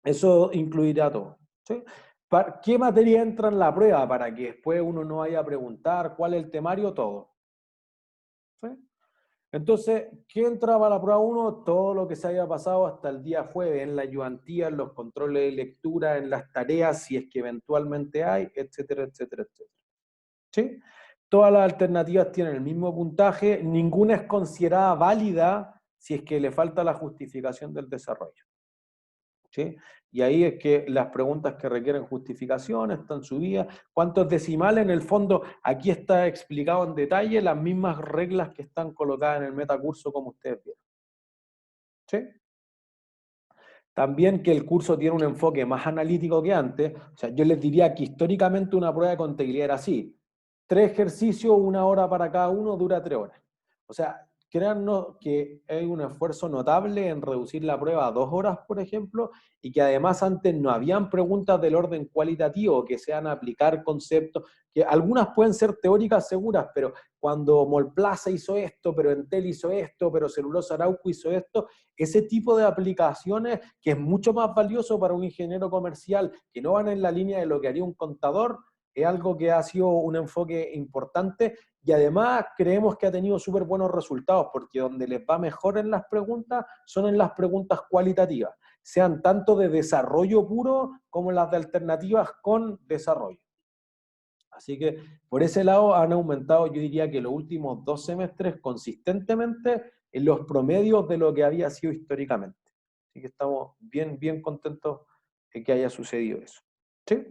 eso incluirá todo. ¿Sí? ¿Qué materia entra en la prueba? Para que después uno no vaya a preguntar cuál es el temario, todo. ¿Sí? Entonces, ¿qué entraba a la prueba 1? Todo lo que se haya pasado hasta el día jueves, en la ayudantía, en los controles de lectura, en las tareas, si es que eventualmente hay, etcétera, etcétera, etcétera. ¿Sí? Todas las alternativas tienen el mismo puntaje, ninguna es considerada válida si es que le falta la justificación del desarrollo. ¿Sí? Y ahí es que las preguntas que requieren justificación están subidas. ¿Cuántos decimales? En el fondo, aquí está explicado en detalle las mismas reglas que están colocadas en el metacurso como ustedes vieron. ¿Sí? También que el curso tiene un enfoque más analítico que antes. O sea, yo les diría que históricamente una prueba de contabilidad era así. 3 ejercicios, 1 hora para cada uno, dura 3 horas. O sea, créannos que hay un esfuerzo notable en reducir la prueba a 2 horas, por ejemplo, y que además antes no habían preguntas del orden cualitativo que sean aplicar conceptos, que algunas pueden ser teóricas seguras, pero cuando Molplaza hizo esto, pero Entel hizo esto, pero Celulosa Arauco hizo esto, ese tipo de aplicaciones que es mucho más valioso para un ingeniero comercial, que no van en la línea de lo que haría un contador, es algo que ha sido un enfoque importante y además creemos que ha tenido súper buenos resultados, porque donde les va mejor en las preguntas son en las preguntas cualitativas, sean tanto de desarrollo puro como las de alternativas con desarrollo. Así que por ese lado han aumentado, yo diría que los últimos 2 semestres consistentemente en los promedios de lo que había sido históricamente. Así que estamos bien contentos de que haya sucedido eso. ¿Sí?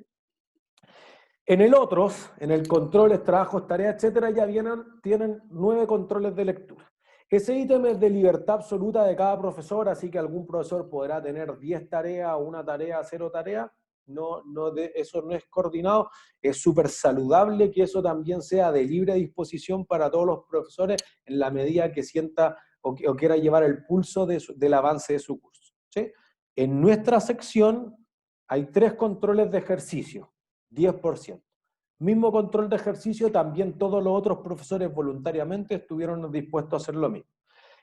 En el otros, en el controles, trabajos, tareas, etcétera, ya tienen 9 controles de lectura. Ese ítem es de libertad absoluta de cada profesor, así que algún profesor podrá tener 10 tareas, 1 tarea, 0 tareas. Eso no es coordinado. Es súper saludable que eso también sea de libre disposición para todos los profesores en la medida que sienta o quiera llevar el pulso del avance de su curso. ¿Sí? En nuestra sección hay 3 controles de ejercicio. 10%. Mismo control de ejercicio, también todos los otros profesores voluntariamente estuvieron dispuestos a hacer lo mismo.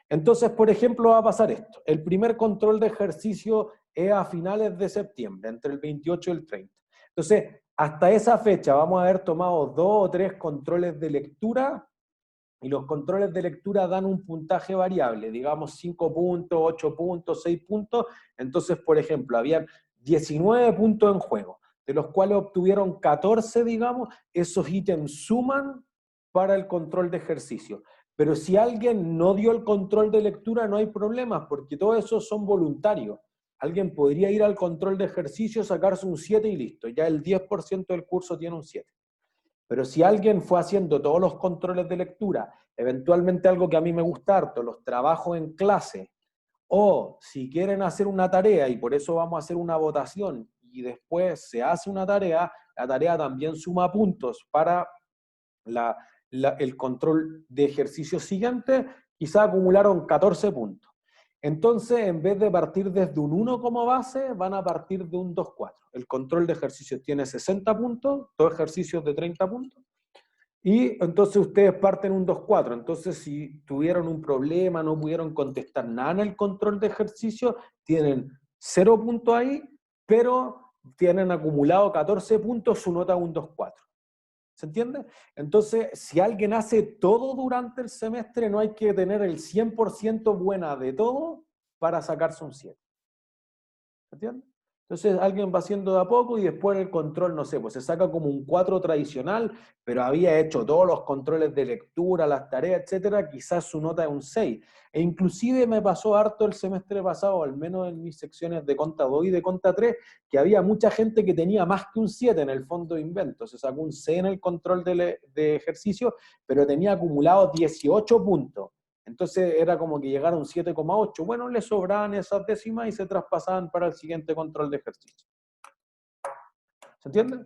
Entonces, por ejemplo, va a pasar esto. El primer control de ejercicio es a finales de septiembre, entre el 28 y el 30. Entonces, hasta esa fecha vamos a haber tomado 2 o 3 controles de lectura, y los controles de lectura dan un puntaje variable, digamos 5 puntos, 8 puntos, 6 puntos. Entonces, por ejemplo, habían 19 puntos en juego, de los cuales obtuvieron 14, digamos, esos ítems suman para el control de ejercicio. Pero si alguien no dio el control de lectura, no hay problemas, porque todos esos son voluntarios. Alguien podría ir al control de ejercicio, sacarse un 7 y listo, ya el 10% del curso tiene un 7. Pero si alguien fue haciendo todos los controles de lectura, eventualmente algo que a mí me gusta harto, los trabajos en clase, o si quieren hacer una tarea y por eso vamos a hacer una votación y después se hace una tarea, la tarea también suma puntos para el control de ejercicio siguiente, quizá acumularon 14 puntos. Entonces, en vez de partir desde un 1 como base, van a partir de un 2,4. El control de ejercicios tiene 60 puntos, 2 ejercicios de 30 puntos, y entonces ustedes parten un 2,4. Entonces, si tuvieron un problema, no pudieron contestar nada en el control de ejercicio, tienen 0 puntos ahí, pero tienen acumulado 14 puntos, su nota un 2,4. ¿Se entiende? Entonces, si alguien hace todo durante el semestre, no hay que tener el 100% buena de todo para sacarse un 7. ¿Entiendes? Entonces alguien va haciendo de a poco y después el control, no sé, pues se saca como un 4 tradicional, pero había hecho todos los controles de lectura, las tareas, etcétera, quizás su nota es un 6. E inclusive me pasó harto el semestre pasado, al menos en mis secciones de Conta 2 y de Conta 3, que había mucha gente que tenía más que un 7 en el fondo de invento. Se sacó un 6 en el control de ejercicio, pero tenía acumulado 18 puntos. Entonces era como que llegaron 7,8. Bueno, le sobraban esas décimas y se traspasaban para el siguiente control de ejercicio. ¿Se entiende?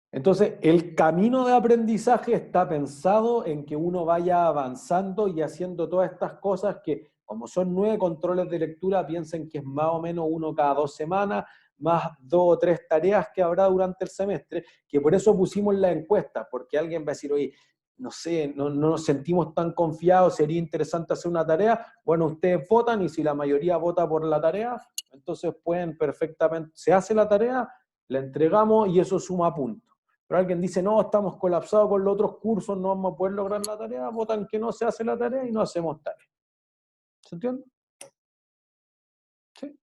Entonces, el camino de aprendizaje está pensado en que uno vaya avanzando y haciendo todas estas cosas que, como son 9 controles de lectura, piensen que es más o menos uno cada 2 semanas, más 2 o 3 tareas que habrá durante el semestre, que por eso pusimos la encuesta, porque alguien va a decir, oye, no sé, no nos sentimos tan confiados, sería interesante hacer una tarea. Bueno, ustedes votan y si la mayoría vota por la tarea, entonces pueden perfectamente, se hace la tarea, la entregamos y eso suma puntos. Pero alguien dice, no, estamos colapsados con los otros cursos, no vamos a poder lograr la tarea, votan que no se hace la tarea y no hacemos tarea. ¿Se entiende? ¿Sí?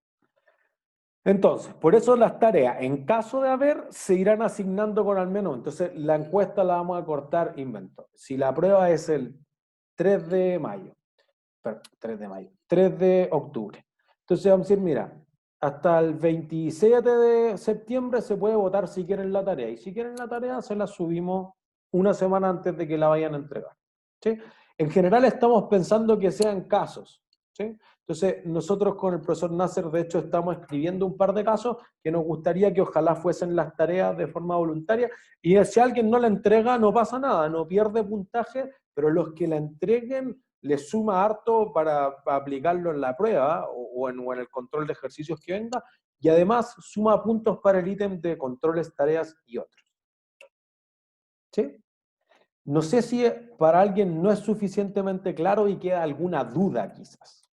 Entonces, por eso las tareas, en caso de haber, se irán asignando con al menos. Entonces, la encuesta la vamos a cortar invento. Si la prueba es el 3 de mayo, perdón, 3 de octubre. Entonces vamos a decir, mira, hasta el 27 de septiembre se puede votar si quieren la tarea. Y si quieren la tarea, se la subimos una semana antes de que la vayan a entregar. ¿Sí? En general estamos pensando que sean casos. ¿Sí? Entonces, nosotros con el profesor Nasser, de hecho, estamos escribiendo un par de casos que nos gustaría que ojalá fuesen las tareas de forma voluntaria. Y si alguien no la entrega, no pasa nada, no pierde puntaje, pero los que la entreguen le suma harto para aplicarlo en la prueba o en el control de ejercicios que venga, y además suma puntos para el ítem de controles, tareas y otros. ¿Sí? No sé si para alguien no es suficientemente claro y queda alguna duda quizás.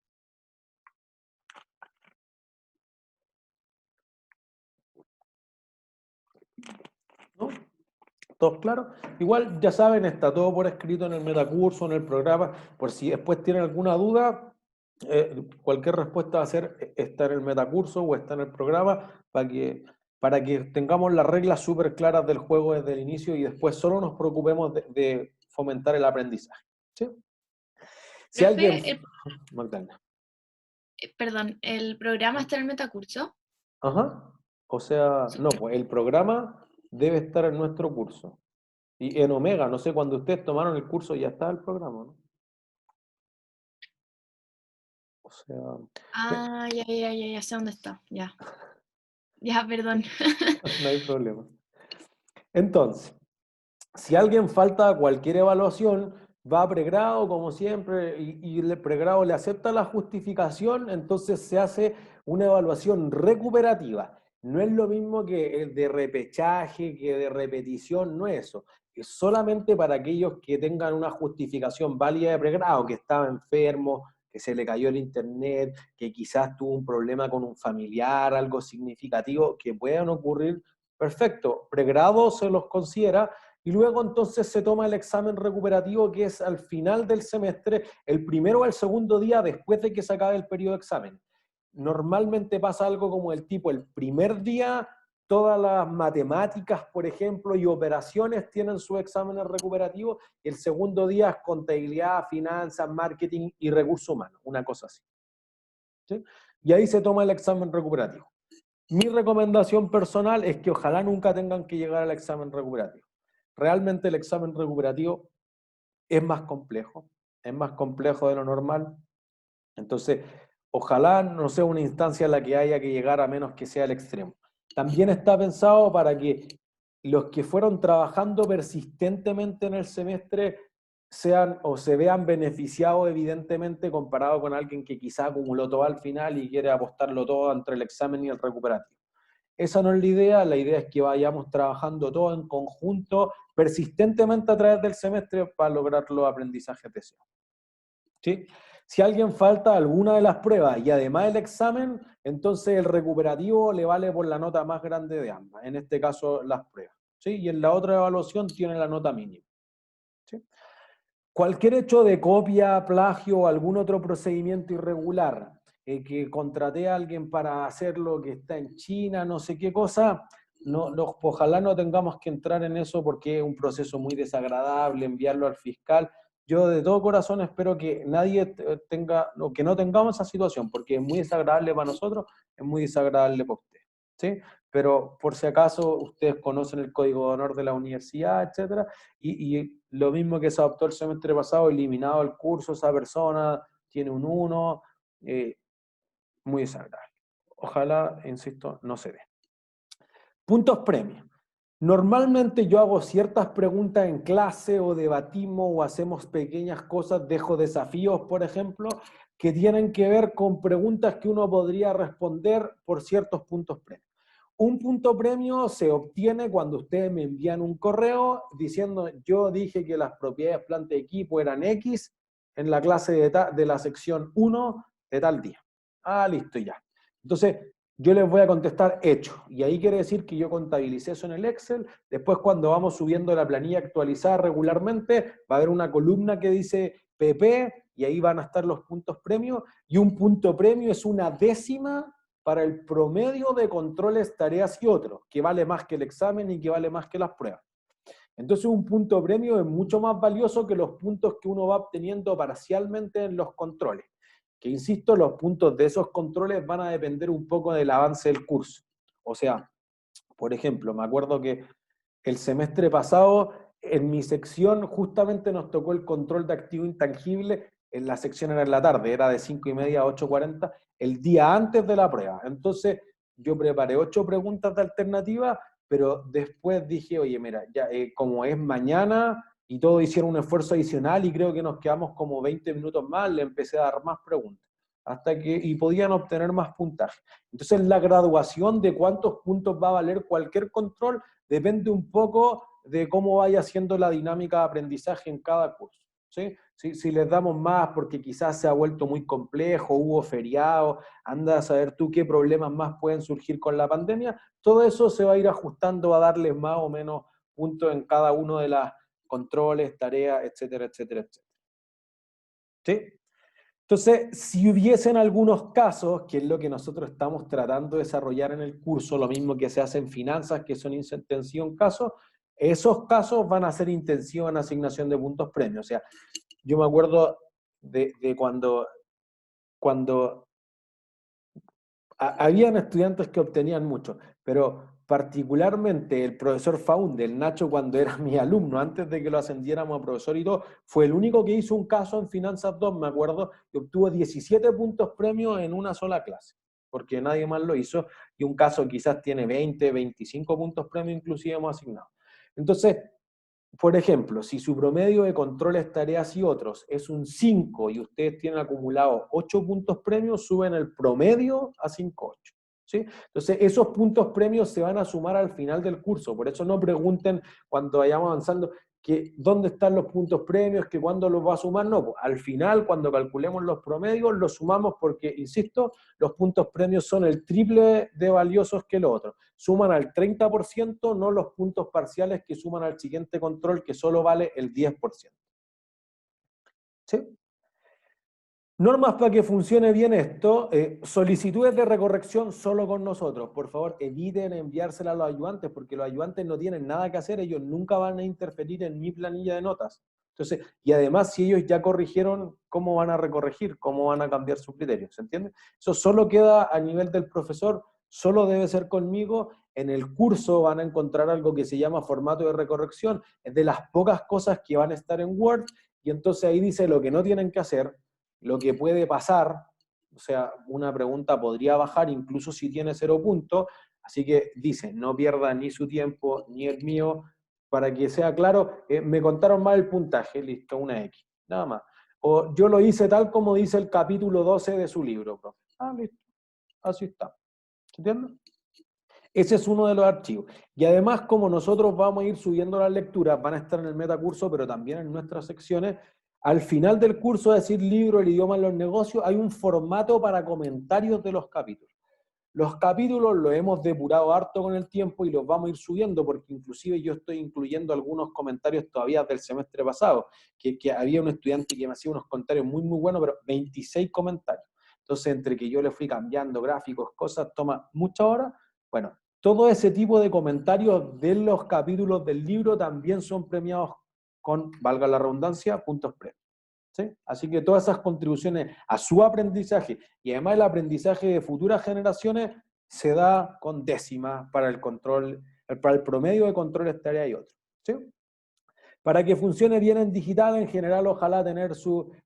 ¿No? ¿Todos claros? Igual, ya saben, está todo por escrito en el metacurso, en el programa, por si después tienen alguna duda, cualquier respuesta va a ser, está en el metacurso o está en el programa, para que tengamos las reglas súper claras del juego desde el inicio y después solo nos preocupemos de fomentar el aprendizaje. ¿Sí? Si Profe, alguien... Magdalena. Perdón, ¿el programa está en el metacurso? Ajá. O sea, no, pues el programa debe estar en nuestro curso. Y en Omega, no sé, cuando ustedes tomaron el curso ya está el programa, ¿no? O sea... Ah, ya sé dónde está, ya. Ya, perdón. No hay problema. Entonces, si alguien falta a cualquier evaluación, va a pregrado, como siempre, y el pregrado le acepta la justificación, entonces se hace una evaluación recuperativa. No es lo mismo que el de repechaje, que de repetición, no es eso. Es solamente para aquellos que tengan una justificación válida de pregrado, que estaba enfermo, que se le cayó el internet, que quizás tuvo un problema con un familiar, algo significativo, que puedan ocurrir. Perfecto, pregrado se los considera. Y luego entonces se toma el examen recuperativo, que es al final del semestre, el primero o el segundo día después de que se acabe el periodo de examen. Normalmente pasa algo como el tipo, el primer día todas las matemáticas, por ejemplo, y operaciones tienen sus exámenes recuperativos, y el segundo día es contabilidad, finanzas, marketing y recursos humanos, una cosa así. ¿Sí? Y ahí se toma el examen recuperativo. Mi recomendación personal es que ojalá nunca tengan que llegar al examen recuperativo. Realmente el examen recuperativo es más complejo de lo normal. Entonces, ojalá no sea una instancia en la que haya que llegar a menos que sea el extremo. También está pensado para que los que fueron trabajando persistentemente en el semestre sean o se vean beneficiados evidentemente comparado con alguien que quizá acumuló todo al final y quiere apostarlo todo entre el examen y el recuperativo. Esa no es la idea es que vayamos trabajando todo en conjunto, persistentemente a través del semestre para lograr los aprendizajes deseados. ¿Sí? Si alguien falta alguna de las pruebas y además el examen, entonces el recuperativo le vale por la nota más grande de ambas, en este caso las pruebas. ¿Sí? Y en la otra evaluación tiene la nota mínima. ¿Sí? Cualquier hecho de copia, plagio o algún otro procedimiento irregular que contraté a alguien para hacer lo que está en China, no sé qué cosa. Ojalá no tengamos que entrar en eso porque es un proceso muy desagradable, enviarlo al fiscal. Yo de todo corazón espero que nadie tenga, o que no tengamos esa situación, porque es muy desagradable para nosotros, es muy desagradable para usted, ¿sí? Pero por si acaso ustedes conocen el código de honor de la universidad, etcétera, y lo mismo que se adoptó el semestre pasado, eliminado el curso, esa persona tiene un 1, muy desagradable. Ojalá, insisto, no se dé. Puntos premios. Normalmente yo hago ciertas preguntas en clase o debatimos o hacemos pequeñas cosas, dejo desafíos, por ejemplo, que tienen que ver con preguntas que uno podría responder por ciertos puntos premios. Un punto premio se obtiene cuando ustedes me envían un correo diciendo yo dije que las propiedades planta de equipo eran X en la clase de la sección 1 de tal día. Ah, listo, ya. Entonces, yo les voy a contestar hecho. Y ahí quiere decir que yo contabilicé eso en el Excel. Después, cuando vamos subiendo la planilla actualizada regularmente, va a haber una columna que dice PP y ahí van a estar los puntos premios. Y un punto premio es una décima para el promedio de controles, tareas y otros, que vale más que el examen y que vale más que las pruebas. Entonces, un punto premio es mucho más valioso que los puntos que uno va obteniendo parcialmente en los controles. Que insisto, los puntos de esos controles van a depender un poco del avance del curso. O sea, por ejemplo, me acuerdo que el semestre pasado en mi sección justamente nos tocó el control de activo intangible, en la sección era en la tarde, era de 5:30 a 8:40, el día antes de la prueba. Entonces yo preparé 8 preguntas de alternativa, pero después dije, oye, mira, ya, como es mañana y todos hicieron un esfuerzo adicional y creo que nos quedamos como 20 minutos más, le empecé a dar más preguntas, y podían obtener más puntaje. Entonces la graduación de cuántos puntos va a valer cualquier control depende un poco de cómo vaya siendo la dinámica de aprendizaje en cada curso, ¿sí? Si les damos más porque quizás se ha vuelto muy complejo, hubo feriado, anda a saber tú qué problemas más pueden surgir con la pandemia, todo eso se va a ir ajustando a darles más o menos puntos en cada uno de las controles, tareas, etcétera, etcétera, etcétera. ¿Sí? Entonces, si hubiesen algunos casos, que es lo que nosotros estamos tratando de desarrollar en el curso, lo mismo que se hace en finanzas, que son intensivo casos, esos casos van a ser intensivos en asignación de puntos premios. O sea, yo me acuerdo de cuando habían estudiantes que obtenían mucho, pero particularmente el profesor Faunde, el Nacho, cuando era mi alumno, antes de que lo ascendiéramos a profesor y todo, fue el único que hizo un caso en Finanzas 2, me acuerdo, y obtuvo 17 puntos premios en una sola clase, porque nadie más lo hizo, y un caso quizás tiene 20, 25 puntos premios, inclusive hemos asignado. Entonces, por ejemplo, si su promedio de controles, tareas y otros es un 5 y ustedes tienen acumulado 8 puntos premios, suben el promedio a 5,8. ¿Sí? Entonces, esos puntos premios se van a sumar al final del curso. Por eso no pregunten cuando vayamos avanzando que dónde están los puntos premios, que cuándo los va a sumar. No, pues, al final, cuando calculemos los promedios, los sumamos porque, insisto, los puntos premios son el triple de valiosos que los otros. Suman al 30%, no los puntos parciales que suman al siguiente control, que solo vale el 10%. ¿Sí? Normas para que funcione bien esto, solicitudes de recorrección solo con nosotros. Por favor, eviten enviársela a los ayudantes, porque los ayudantes no tienen nada que hacer, ellos nunca van a interferir en mi planilla de notas. Entonces, y además, si ellos ya corrigieron, ¿cómo van a recorregir? ¿Cómo van a cambiar su criterio? ¿Se entiende? Eso solo queda a nivel del profesor, solo debe ser conmigo. En el curso van a encontrar algo que se llama formato de recorrección, es de las pocas cosas que van a estar en Word, y entonces ahí dice lo que no tienen que hacer, lo que puede pasar, o sea, una pregunta podría bajar incluso si tiene 0 puntos, así que dice, no pierda ni su tiempo ni el mío, para que sea claro, me contaron mal el puntaje, listo, una X, nada más. O yo lo hice tal como dice el capítulo 12 de su libro, profe. Ah, listo, así está. ¿Entiendes? Ese es uno de los archivos. Y además, como nosotros vamos a ir subiendo las lecturas, van a estar en el metacurso, pero también en nuestras secciones, al final del curso, es decir, libro, el idioma en los negocios, hay un formato para comentarios de los capítulos. Los capítulos los hemos depurado harto con el tiempo y los vamos a ir subiendo, porque inclusive yo estoy incluyendo algunos comentarios todavía del semestre pasado, que había un estudiante que me hacía unos comentarios muy, muy buenos, pero 26 comentarios. entonces entre que yo le fui cambiando gráficos, cosas, toma muchas horas. Bueno, todo ese tipo de comentarios de los capítulos del libro también son premiados con, valga la redundancia, puntos premios. ¿Sí? Así que todas esas contribuciones a su aprendizaje y además el aprendizaje de futuras generaciones se da con décimas para el control, para el promedio de controles, tareas y otros. ¿Sí? Para que funcione bien en digital, en general, ojalá tener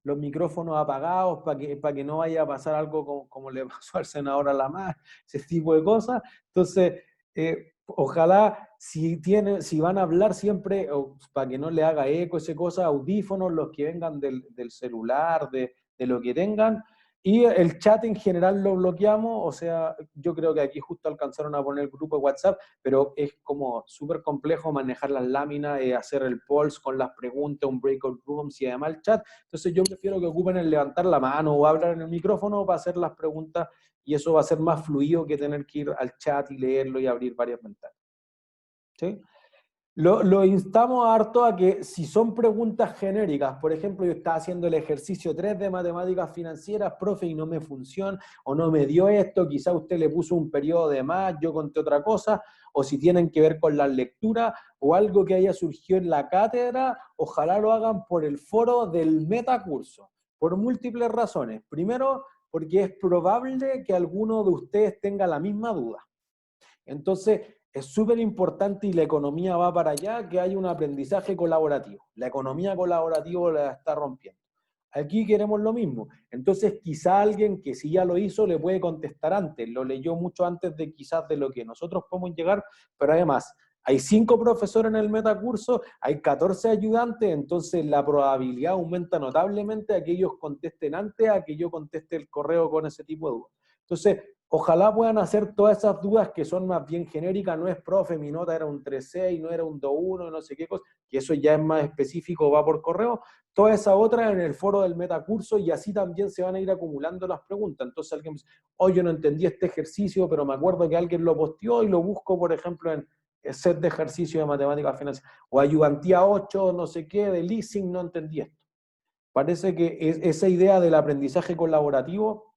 los micrófonos apagados para que no vaya a pasar algo como le pasó al senador Alamar, ese tipo de cosas. Entonces, ojalá si van a hablar siempre, para que no le haga eco esa cosa, audífonos, los que vengan del celular, de lo que tengan. Y el chat en general lo bloqueamos, o sea, yo creo que aquí justo alcanzaron a poner el grupo de WhatsApp, pero es como súper complejo manejar las láminas, hacer el polls con las preguntas, un breakout rooms y además el chat. Entonces yo prefiero que ocupen el levantar la mano o hablar en el micrófono para hacer las preguntas y eso va a ser más fluido que tener que ir al chat y leerlo y abrir varias ventanas. ¿Sí? Lo instamos harto a que si son preguntas genéricas, por ejemplo, yo estaba haciendo el ejercicio 3 de matemáticas financieras, profe, y no me funciona, o no me dio esto, quizá usted le puso un periodo de más, yo conté otra cosa, o si tienen que ver con la lectura, o algo que haya surgido en la cátedra, ojalá lo hagan por el foro del metacurso, por múltiples razones. Primero, porque es probable que alguno de ustedes tenga la misma duda. Entonces, es súper importante y la economía va para allá, que haya un aprendizaje colaborativo. La economía colaborativa la está rompiendo. Aquí queremos lo mismo. Entonces, quizá alguien que sí ya lo hizo le puede contestar antes, lo leyó mucho antes de quizás de lo que nosotros podemos llegar, pero además, hay 5 profesores en el metacurso, hay 14 ayudantes, entonces la probabilidad aumenta notablemente a que ellos contesten antes, a que yo conteste el correo con ese tipo de dudas. Entonces, ojalá puedan hacer todas esas dudas que son más bien genéricas, no es profe, mi nota era un 3.6, no era un 2.1, no sé qué cosa, que eso ya es más específico, va por correo, toda esa otra en el foro del metacurso y así también se van a ir acumulando las preguntas. Entonces alguien me dice, oh, yo no entendí este ejercicio, pero me acuerdo que alguien lo posteó y lo busco, por ejemplo, en el set de ejercicio de matemáticas financieras, o ayudantía 8, no sé qué, de leasing, no entendí esto. Parece que esa idea del aprendizaje colaborativo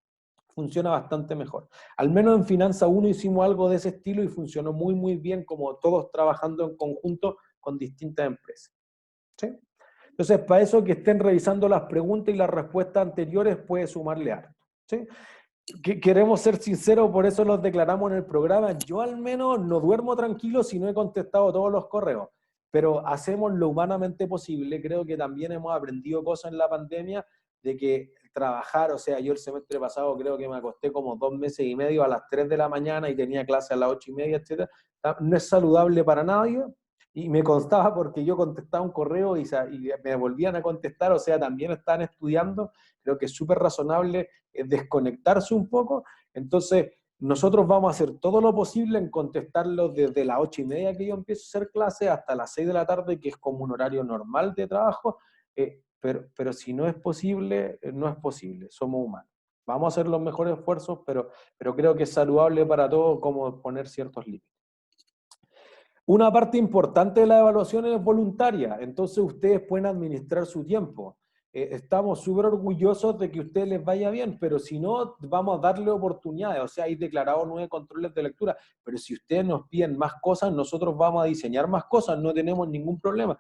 funciona bastante mejor. Al menos en Finanza 1 hicimos algo de ese estilo y funcionó muy, muy bien, como todos trabajando en conjunto con distintas empresas. ¿Sí? Entonces, para eso que estén revisando las preguntas y las respuestas anteriores puede sumarle harto. ¿Sí? Queremos ser sinceros, por eso los declaramos en el programa. Yo al menos no duermo tranquilo si no he contestado todos los correos, pero hacemos lo humanamente posible. Creo que también hemos aprendido cosas en la pandemia de que trabajar, o sea, yo el semestre pasado creo que me acosté como 2 meses y medio a las 3 de la mañana y tenía clase a las 8:30, etc. No es saludable para nadie. Y me constaba porque yo contestaba un correo y me volvían a contestar, o sea, también están estudiando. Creo que es súper razonable desconectarse un poco. Entonces, nosotros vamos a hacer todo lo posible en contestarlo desde las 8:30 que yo empiezo a hacer clase hasta las 6 de la tarde, que es como un horario normal de trabajo. Pero si no es posible, no es posible. Somos humanos. Vamos a hacer los mejores esfuerzos, pero creo que es saludable para todos como poner ciertos límites. Una parte importante de la evaluación es voluntaria, entonces ustedes pueden administrar su tiempo. Estamos súper orgullosos de que a ustedes les vaya bien, pero si no, vamos a darle oportunidades. O sea, hay declarado 9 controles de lectura, pero si ustedes nos piden más cosas, nosotros vamos a diseñar más cosas, no tenemos ningún problema.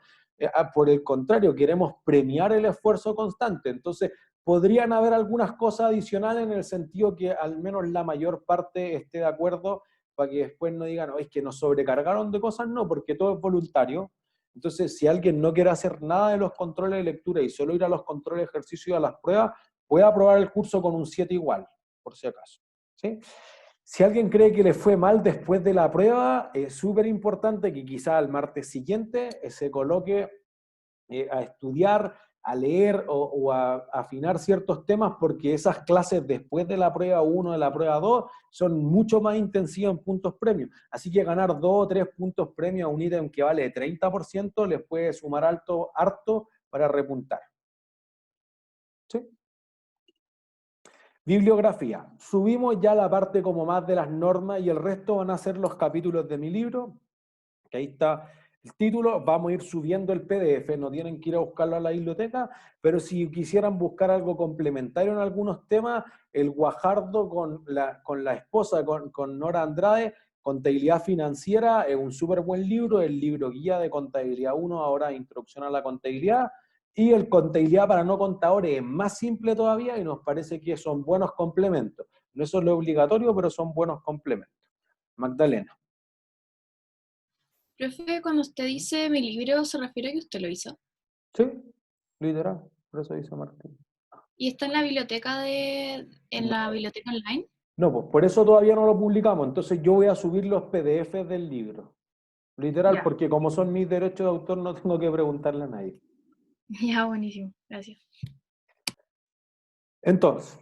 Por el contrario, queremos premiar el esfuerzo constante. Entonces, podrían haber algunas cosas adicionales en el sentido que al menos la mayor parte esté de acuerdo, para que después no digan, oh, es que nos sobrecargaron de cosas, no, porque todo es voluntario. Entonces, si alguien no quiere hacer nada de los controles de lectura y solo ir a los controles de ejercicio y a las pruebas, puede aprobar el curso con un 7 igual, por si acaso. ¿Sí? Si alguien cree que le fue mal después de la prueba, es súper importante que quizá el martes siguiente se coloque a estudiar, a leer o a afinar ciertos temas, porque esas clases después de la prueba 1, de la prueba 2, son mucho más intensivas en puntos premios. Así que ganar 2 o 3 puntos premios a un ítem que vale 30% les puede sumar harto para repuntar. ¿Sí? Bibliografía. Subimos ya la parte como más de las normas y el resto van a ser los capítulos de mi libro, que ahí está el título, vamos a ir subiendo el PDF, no tienen que ir a buscarlo a la biblioteca, pero si quisieran buscar algo complementario en algunos temas, el Guajardo con la esposa, con Nora Andrade, Contabilidad Financiera, es un súper buen libro, el libro guía de Contabilidad 1, ahora Introducción a la Contabilidad, y el Contabilidad para no contadores es más simple todavía y nos parece que son buenos complementos. No eso es lo obligatorio, pero son buenos complementos. Magdalena. Profe, cuando usted dice mi libro, ¿se refiere a que usted lo hizo? Sí, literal, por eso dice Martín. ¿Y está en la biblioteca en la biblioteca online? No, pues por eso todavía no lo publicamos, entonces yo voy a subir los PDFs del libro. Literal, Ya. porque como son mis derechos de autor no tengo que preguntarle a nadie. Ya, buenísimo. Gracias. Entonces,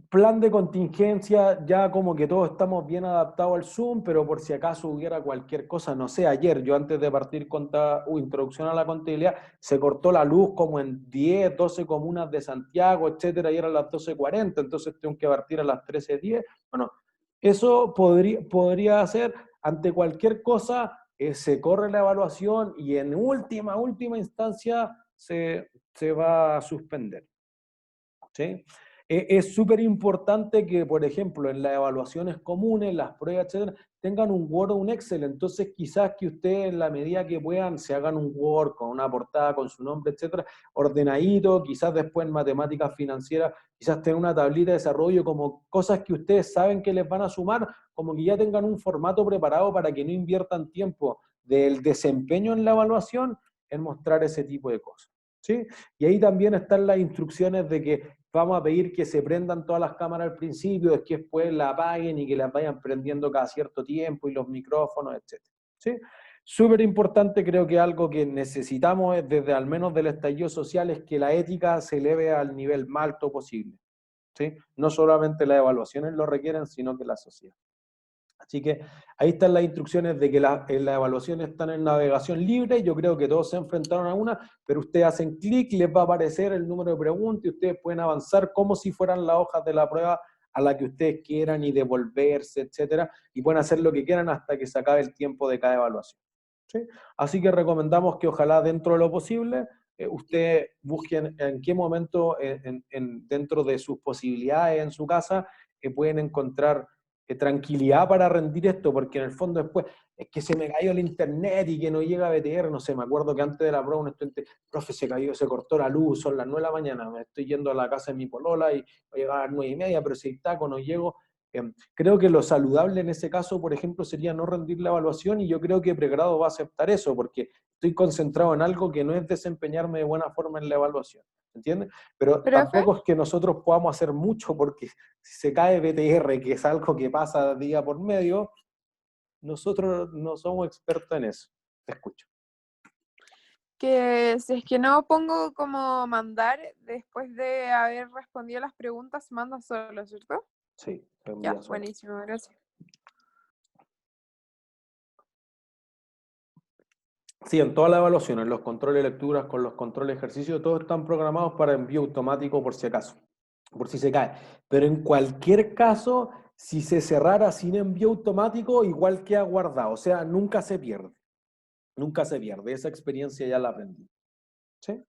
plan de contingencia, ya como que todos estamos bien adaptados al Zoom, pero por si acaso hubiera cualquier cosa, no sé, ayer yo antes de partir con introducción a la contabilidad, se cortó la luz como en 10, 12 comunas de Santiago, etcétera, y eran las 12:40, entonces tengo que partir a las 13:10. Bueno, eso podría hacer, ante cualquier cosa, se corre la evaluación y en última instancia se va a suspender. ¿Sí? Es súper importante que, por ejemplo, en las evaluaciones comunes, las pruebas, etcétera, tengan un Word o un Excel. Entonces, quizás que ustedes, en la medida que puedan, se hagan un Word con una portada, con su nombre, etcétera, ordenadito. Quizás después en matemáticas financieras, quizás tengan una tablita de desarrollo, como cosas que ustedes saben que les van a sumar, como que ya tengan un formato preparado para que no inviertan tiempo del desempeño en la evaluación en mostrar ese tipo de cosas. ¿Sí? Y ahí también están las instrucciones de que vamos a pedir que se prendan todas las cámaras al principio, es que después la apaguen y que las vayan prendiendo cada cierto tiempo y los micrófonos, etc. ¿Sí? Súper importante, creo que algo que necesitamos es, desde al menos del estallido social, es que la ética se eleve al nivel más alto posible. ¿Sí? No solamente las evaluaciones lo requieren, sino que la sociedad. Así que ahí están las instrucciones de que las evaluaciones están en navegación libre. Yo creo que todos se enfrentaron a una, pero ustedes hacen clic, les va a aparecer el número de preguntas y ustedes pueden avanzar como si fueran las hojas de la prueba a la que ustedes quieran y devolverse, etcétera, y pueden hacer lo que quieran hasta que se acabe el tiempo de cada evaluación. ¿Sí? Así que recomendamos que ojalá dentro de lo posible ustedes busquen en qué momento dentro de sus posibilidades en su casa pueden encontrar tranquilidad para rendir esto, porque en el fondo después es que se me cayó el internet y que no llega a BTR, no sé, me acuerdo que antes de la prueba un estudiante, profe, se cayó, se cortó la luz, son las 9 de la mañana, me estoy yendo a la casa de mi polola y voy a llegar a las 9:30, pero si hay taco no llego. Creo que lo saludable en ese caso, por ejemplo, sería no rendir la evaluación y yo creo que pregrado va a aceptar eso, porque estoy concentrado en algo que no es desempeñarme de buena forma en la evaluación, ¿entiendes? Pero ¿Profe? tampoco es que nosotros podamos hacer mucho, porque si se cae BTR, que es algo que pasa día por medio, nosotros no somos expertos en eso. Te escucho. Que si es que no pongo como mandar después de haber respondido las preguntas, manda solo, ¿cierto? Sí, se Ya, envía solo. buenísimo, gracias. Sí, en todas las evaluaciones, los controles de lecturas con los controles de ejercicio, todos están programados para envío automático por si acaso, por si se cae. Pero en cualquier caso, si se cerrara sin envío automático, igual queda guardado, o sea, nunca se pierde. Nunca se pierde, esa experiencia ya la aprendí. ¿Sí?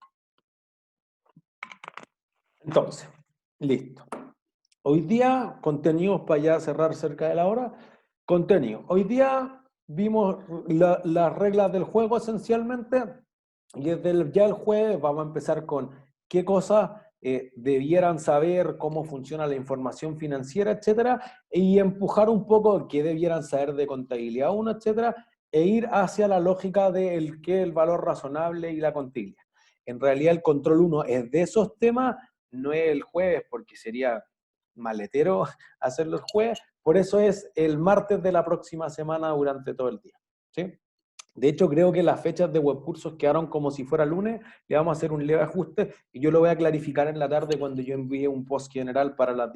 Entonces, listo. Hoy día, contenidos para ya cerrar cerca de la hora. Contenido. Hoy día vimos las reglas del juego esencialmente, y desde ya el jueves vamos a empezar con qué cosas debieran saber, cómo funciona la información financiera, etcétera, y empujar un poco qué debieran saber de contabilidad 1, etcétera, e ir hacia la lógica de qué es el valor razonable y la contabilidad. En realidad el control 1 es de esos temas, no es el jueves porque sería maletero hacerlo el jueves, por eso es el martes de la próxima semana durante todo el día. ¿Sí? De hecho, creo que las fechas de webcursos quedaron como si fuera lunes, le vamos a hacer un leve ajuste y yo lo voy a clarificar en la tarde cuando yo envíe un post general para las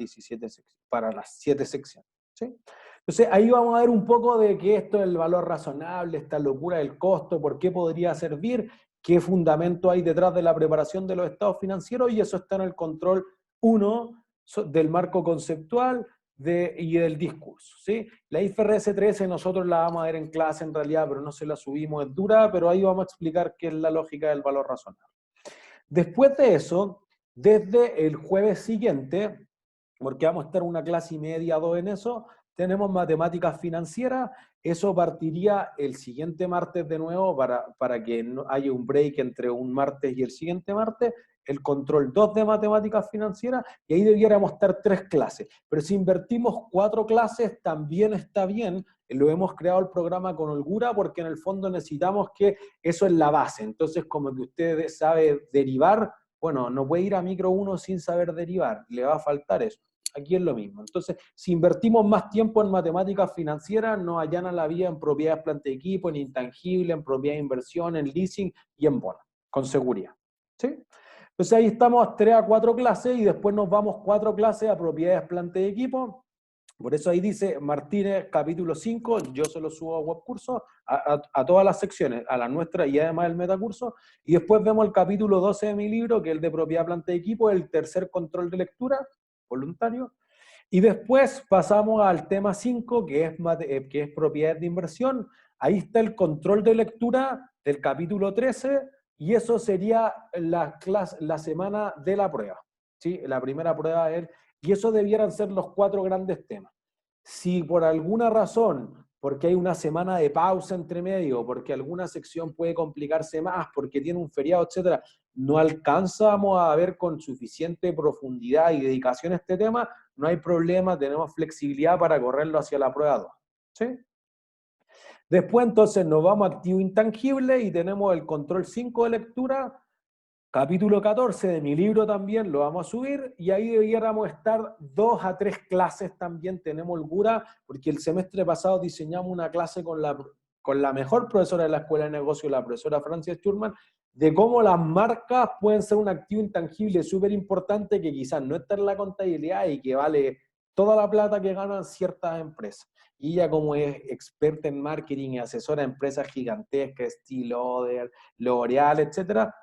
7 secciones. ¿Sí? Entonces, ahí vamos a ver un poco de que esto es el valor razonable, esta locura del costo, por qué podría servir, qué fundamento hay detrás de la preparación de los estados financieros, y eso está en el control 1 del marco conceptual. y del discurso, ¿sí? La IFRS 13 nosotros la vamos a ver en clase en realidad, pero no se la subimos, es dura, pero ahí vamos a explicar qué es la lógica del valor razonable. Después de eso, desde el jueves siguiente, porque vamos a estar una clase y media, 2 en eso, tenemos matemáticas financieras, eso partiría el siguiente martes de nuevo para que no haya un break entre un martes y el siguiente martes, el control 2 de matemáticas financieras, y ahí debiéramos estar 3 clases. Pero si invertimos 4 clases, también está bien, lo hemos creado el programa con holgura, porque en el fondo necesitamos que eso es la base. Entonces, como que usted sabe derivar, bueno, no puede ir a micro 1 sin saber derivar, le va a faltar eso. Aquí es lo mismo. Entonces, si invertimos más tiempo en matemáticas financieras, nos allanan la vida en propiedades, planta de equipo, en intangible, en propiedad de inversión, en leasing y en bonos, con seguridad. ¿Sí? Entonces ahí estamos 3 a 4 clases y después nos vamos 4 clases a propiedades, planta de equipo. Por eso ahí dice Martínez capítulo 5, yo se lo subo a webcurso, a todas las secciones, a la nuestra y además el metacurso. Y después vemos el capítulo 12 de mi libro, que es el de propiedad, planta de equipo, el tercer control de lectura, voluntario. Y después pasamos al tema 5, que es propiedades de inversión. Ahí está el control de lectura del capítulo 13, y eso sería la semana de la prueba. ¿Sí? La primera prueba es, y eso debieran ser los 4 grandes temas. Si por alguna razón, porque hay una semana de pausa entre medio, porque alguna sección puede complicarse más, porque tiene un feriado, etcétera, no alcanzamos a ver con suficiente profundidad y dedicación este tema, no hay problema, tenemos flexibilidad para correrlo hacia la prueba 2. ¿Sí? Después entonces nos vamos a activo intangible y tenemos el control 5 de lectura, capítulo 14 de mi libro también lo vamos a subir, y ahí debiéramos estar 2 a 3 clases también, tenemos holgura, porque el semestre pasado diseñamos una clase con la mejor profesora de la Escuela de Negocios, la profesora Frances Schurman, de cómo las marcas pueden ser un activo intangible súper importante que quizás no está en la contabilidad y que vale toda la plata que ganan ciertas empresas. Y ella, como es experta en marketing y asesora de empresas gigantescas, Estée Lauder, L'Oreal, etcétera,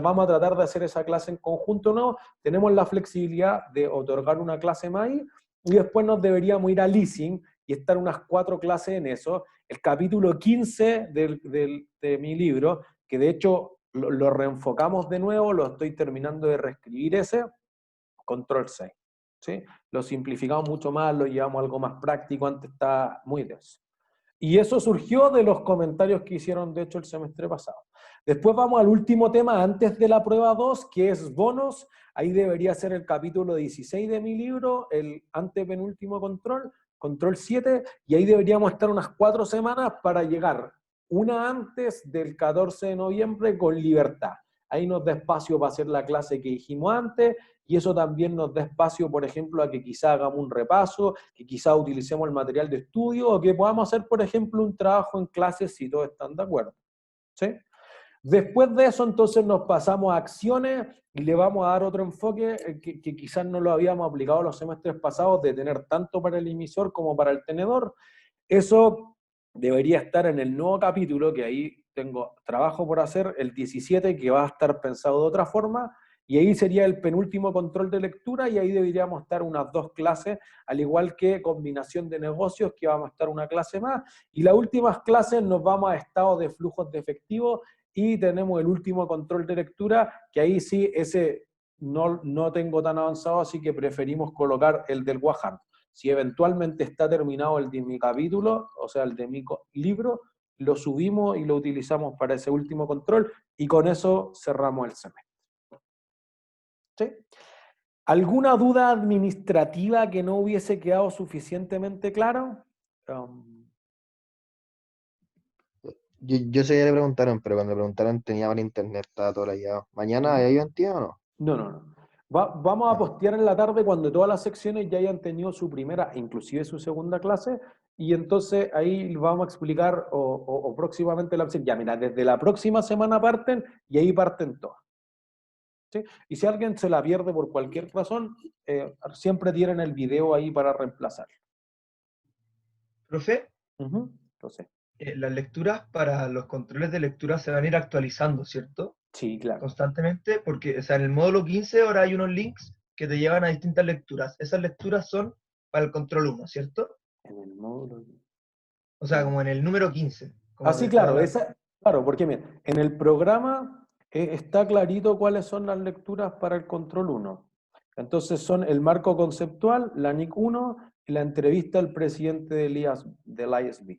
vamos a tratar de hacer esa clase en conjunto, ¿no? Tenemos la flexibilidad de otorgar una clase más ahí, y después nos deberíamos ir a leasing y estar unas 4 clases en eso. El capítulo 15 de mi libro, que de hecho lo reenfocamos de nuevo, lo estoy terminando de reescribir ese, control 6. ¿Sí? Lo simplificamos mucho más, lo llevamos a algo más práctico, antes estaba muy denso. Y eso surgió de los comentarios que hicieron, de hecho, el semestre pasado. Después vamos al último tema antes de la prueba 2, que es bonos. Ahí debería ser el capítulo 16 de mi libro, el antepenúltimo control, control 7, y ahí deberíamos estar unas 4 semanas para llegar una antes del 14 de noviembre con libertad. Ahí nos da espacio para hacer la clase que dijimos antes, y eso también nos da espacio, por ejemplo, a que quizá hagamos un repaso, que quizá utilicemos el material de estudio, o que podamos hacer, por ejemplo, un trabajo en clases si todos están de acuerdo. ¿Sí? Después de eso, entonces, nos pasamos a acciones y le vamos a dar otro enfoque que quizás no lo habíamos aplicado los semestres pasados, de tener tanto para el emisor como para el tenedor. Eso debería estar en el nuevo capítulo, que ahí tengo trabajo por hacer, el 17, que va a estar pensado de otra forma, y ahí sería el penúltimo control de lectura, y ahí deberíamos estar unas 2 clases, al igual que combinación de negocios, que vamos a estar una clase más, y las últimas clases nos vamos a estado de flujos de efectivo, y tenemos el último control de lectura, que ahí sí, ese no tengo tan avanzado, así que preferimos colocar el del Guajardo. Si eventualmente está terminado el de mi capítulo, o sea, el de mi libro, lo subimos y lo utilizamos para ese último control, y con eso cerramos el semestre. ¿Sí? ¿Alguna duda administrativa que no hubiese quedado suficientemente claro? Yo sé que le preguntaron, pero cuando le preguntaron tenía mal internet, estaba todo rayado. ¿Mañana hay ayudantía o no? No. Vamos a Ya. postear en la tarde cuando todas las secciones ya hayan tenido su primera, inclusive su segunda clase, y entonces ahí vamos a explicar, o próximamente ya mira, desde la próxima semana parten, y ahí parten todas. ¿Sí? Y si alguien se la pierde por cualquier razón, siempre tienen el video ahí para reemplazar. Profe, Entonces, las lecturas para los controles de lectura se van a ir actualizando, ¿cierto? sí, claro. Constantemente, porque o sea, en el módulo 15 ahora hay unos links que te llevan a distintas lecturas. ¿Esas lecturas son para el control 1, ¿cierto? En el módulo. O sea, como en el número 15. como Así, de claro, toda la- claro, porque mira, en el programa está clarito cuáles son las lecturas para el control 1. Entonces son el marco conceptual, la NIC 1 y la entrevista al presidente del ISB.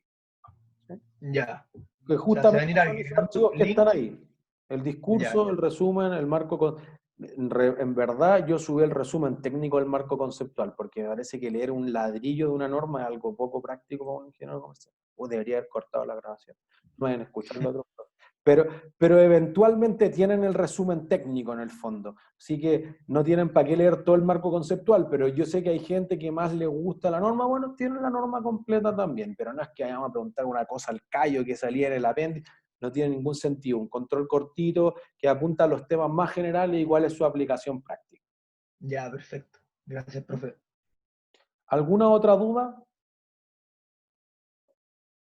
Ya. Que O sea, se van a justamente ir son esos agregando archivos que están links. ahí. El Ya, discurso, ya. el resumen, el marco... En verdad, yo subí el resumen técnico del marco conceptual, porque me parece que leer un ladrillo de una norma es algo poco práctico como un ingeniero comercial. O debería haber cortado la grabación. No vayan a escuchar lo otro. Pero eventualmente tienen el resumen técnico en el fondo. Así que no tienen para qué leer todo el marco conceptual, pero yo sé que hay gente que más le gusta la norma. Bueno, tienen la norma completa también, pero no es que vayamos a preguntar una cosa al callo que salía en el apéndice. No tiene ningún sentido. Un control cortito que apunta a los temas más generales y cuál es su aplicación práctica. Ya, perfecto. Gracias, profe. ¿Alguna otra duda?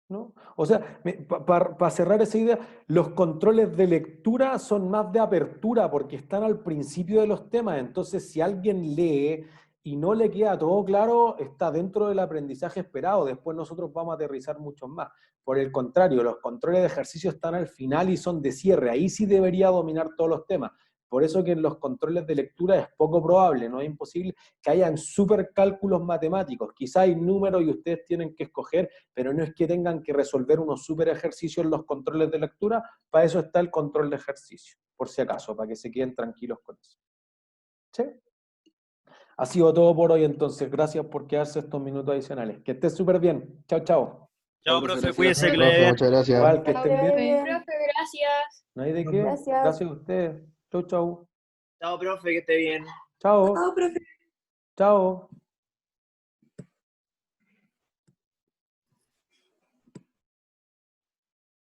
¿No? O sea, para cerrar esa idea, los controles de lectura son más de apertura porque están al principio de los temas. Entonces, si alguien lee y no le queda todo claro, está dentro del aprendizaje esperado. Después nosotros vamos a aterrizar mucho más. Por el contrario, los controles de ejercicio están al final y son de cierre. Ahí sí debería dominar todos los temas. Por eso que en los controles de lectura es poco probable, no es imposible que hayan supercálculos matemáticos. Quizá hay números y ustedes tienen que escoger, pero no es que tengan que resolver unos super ejercicios en los controles de lectura. Para eso está el control de ejercicio, por si acaso, para que se queden tranquilos con eso. ¿Sí? Ha sido todo por hoy entonces. Gracias por quedarse estos minutos adicionales. Que estés súper bien. Chao, chao. Chao, profe, cuídese, que le Profe, vaya bien. muchas gracias. Igual, que estén bien. Profe, gracias. No hay de qué. Gracias. Gracias a ustedes. Chau, chau. Chao, profe, que esté bien. Chao. Chao, profe. Chao.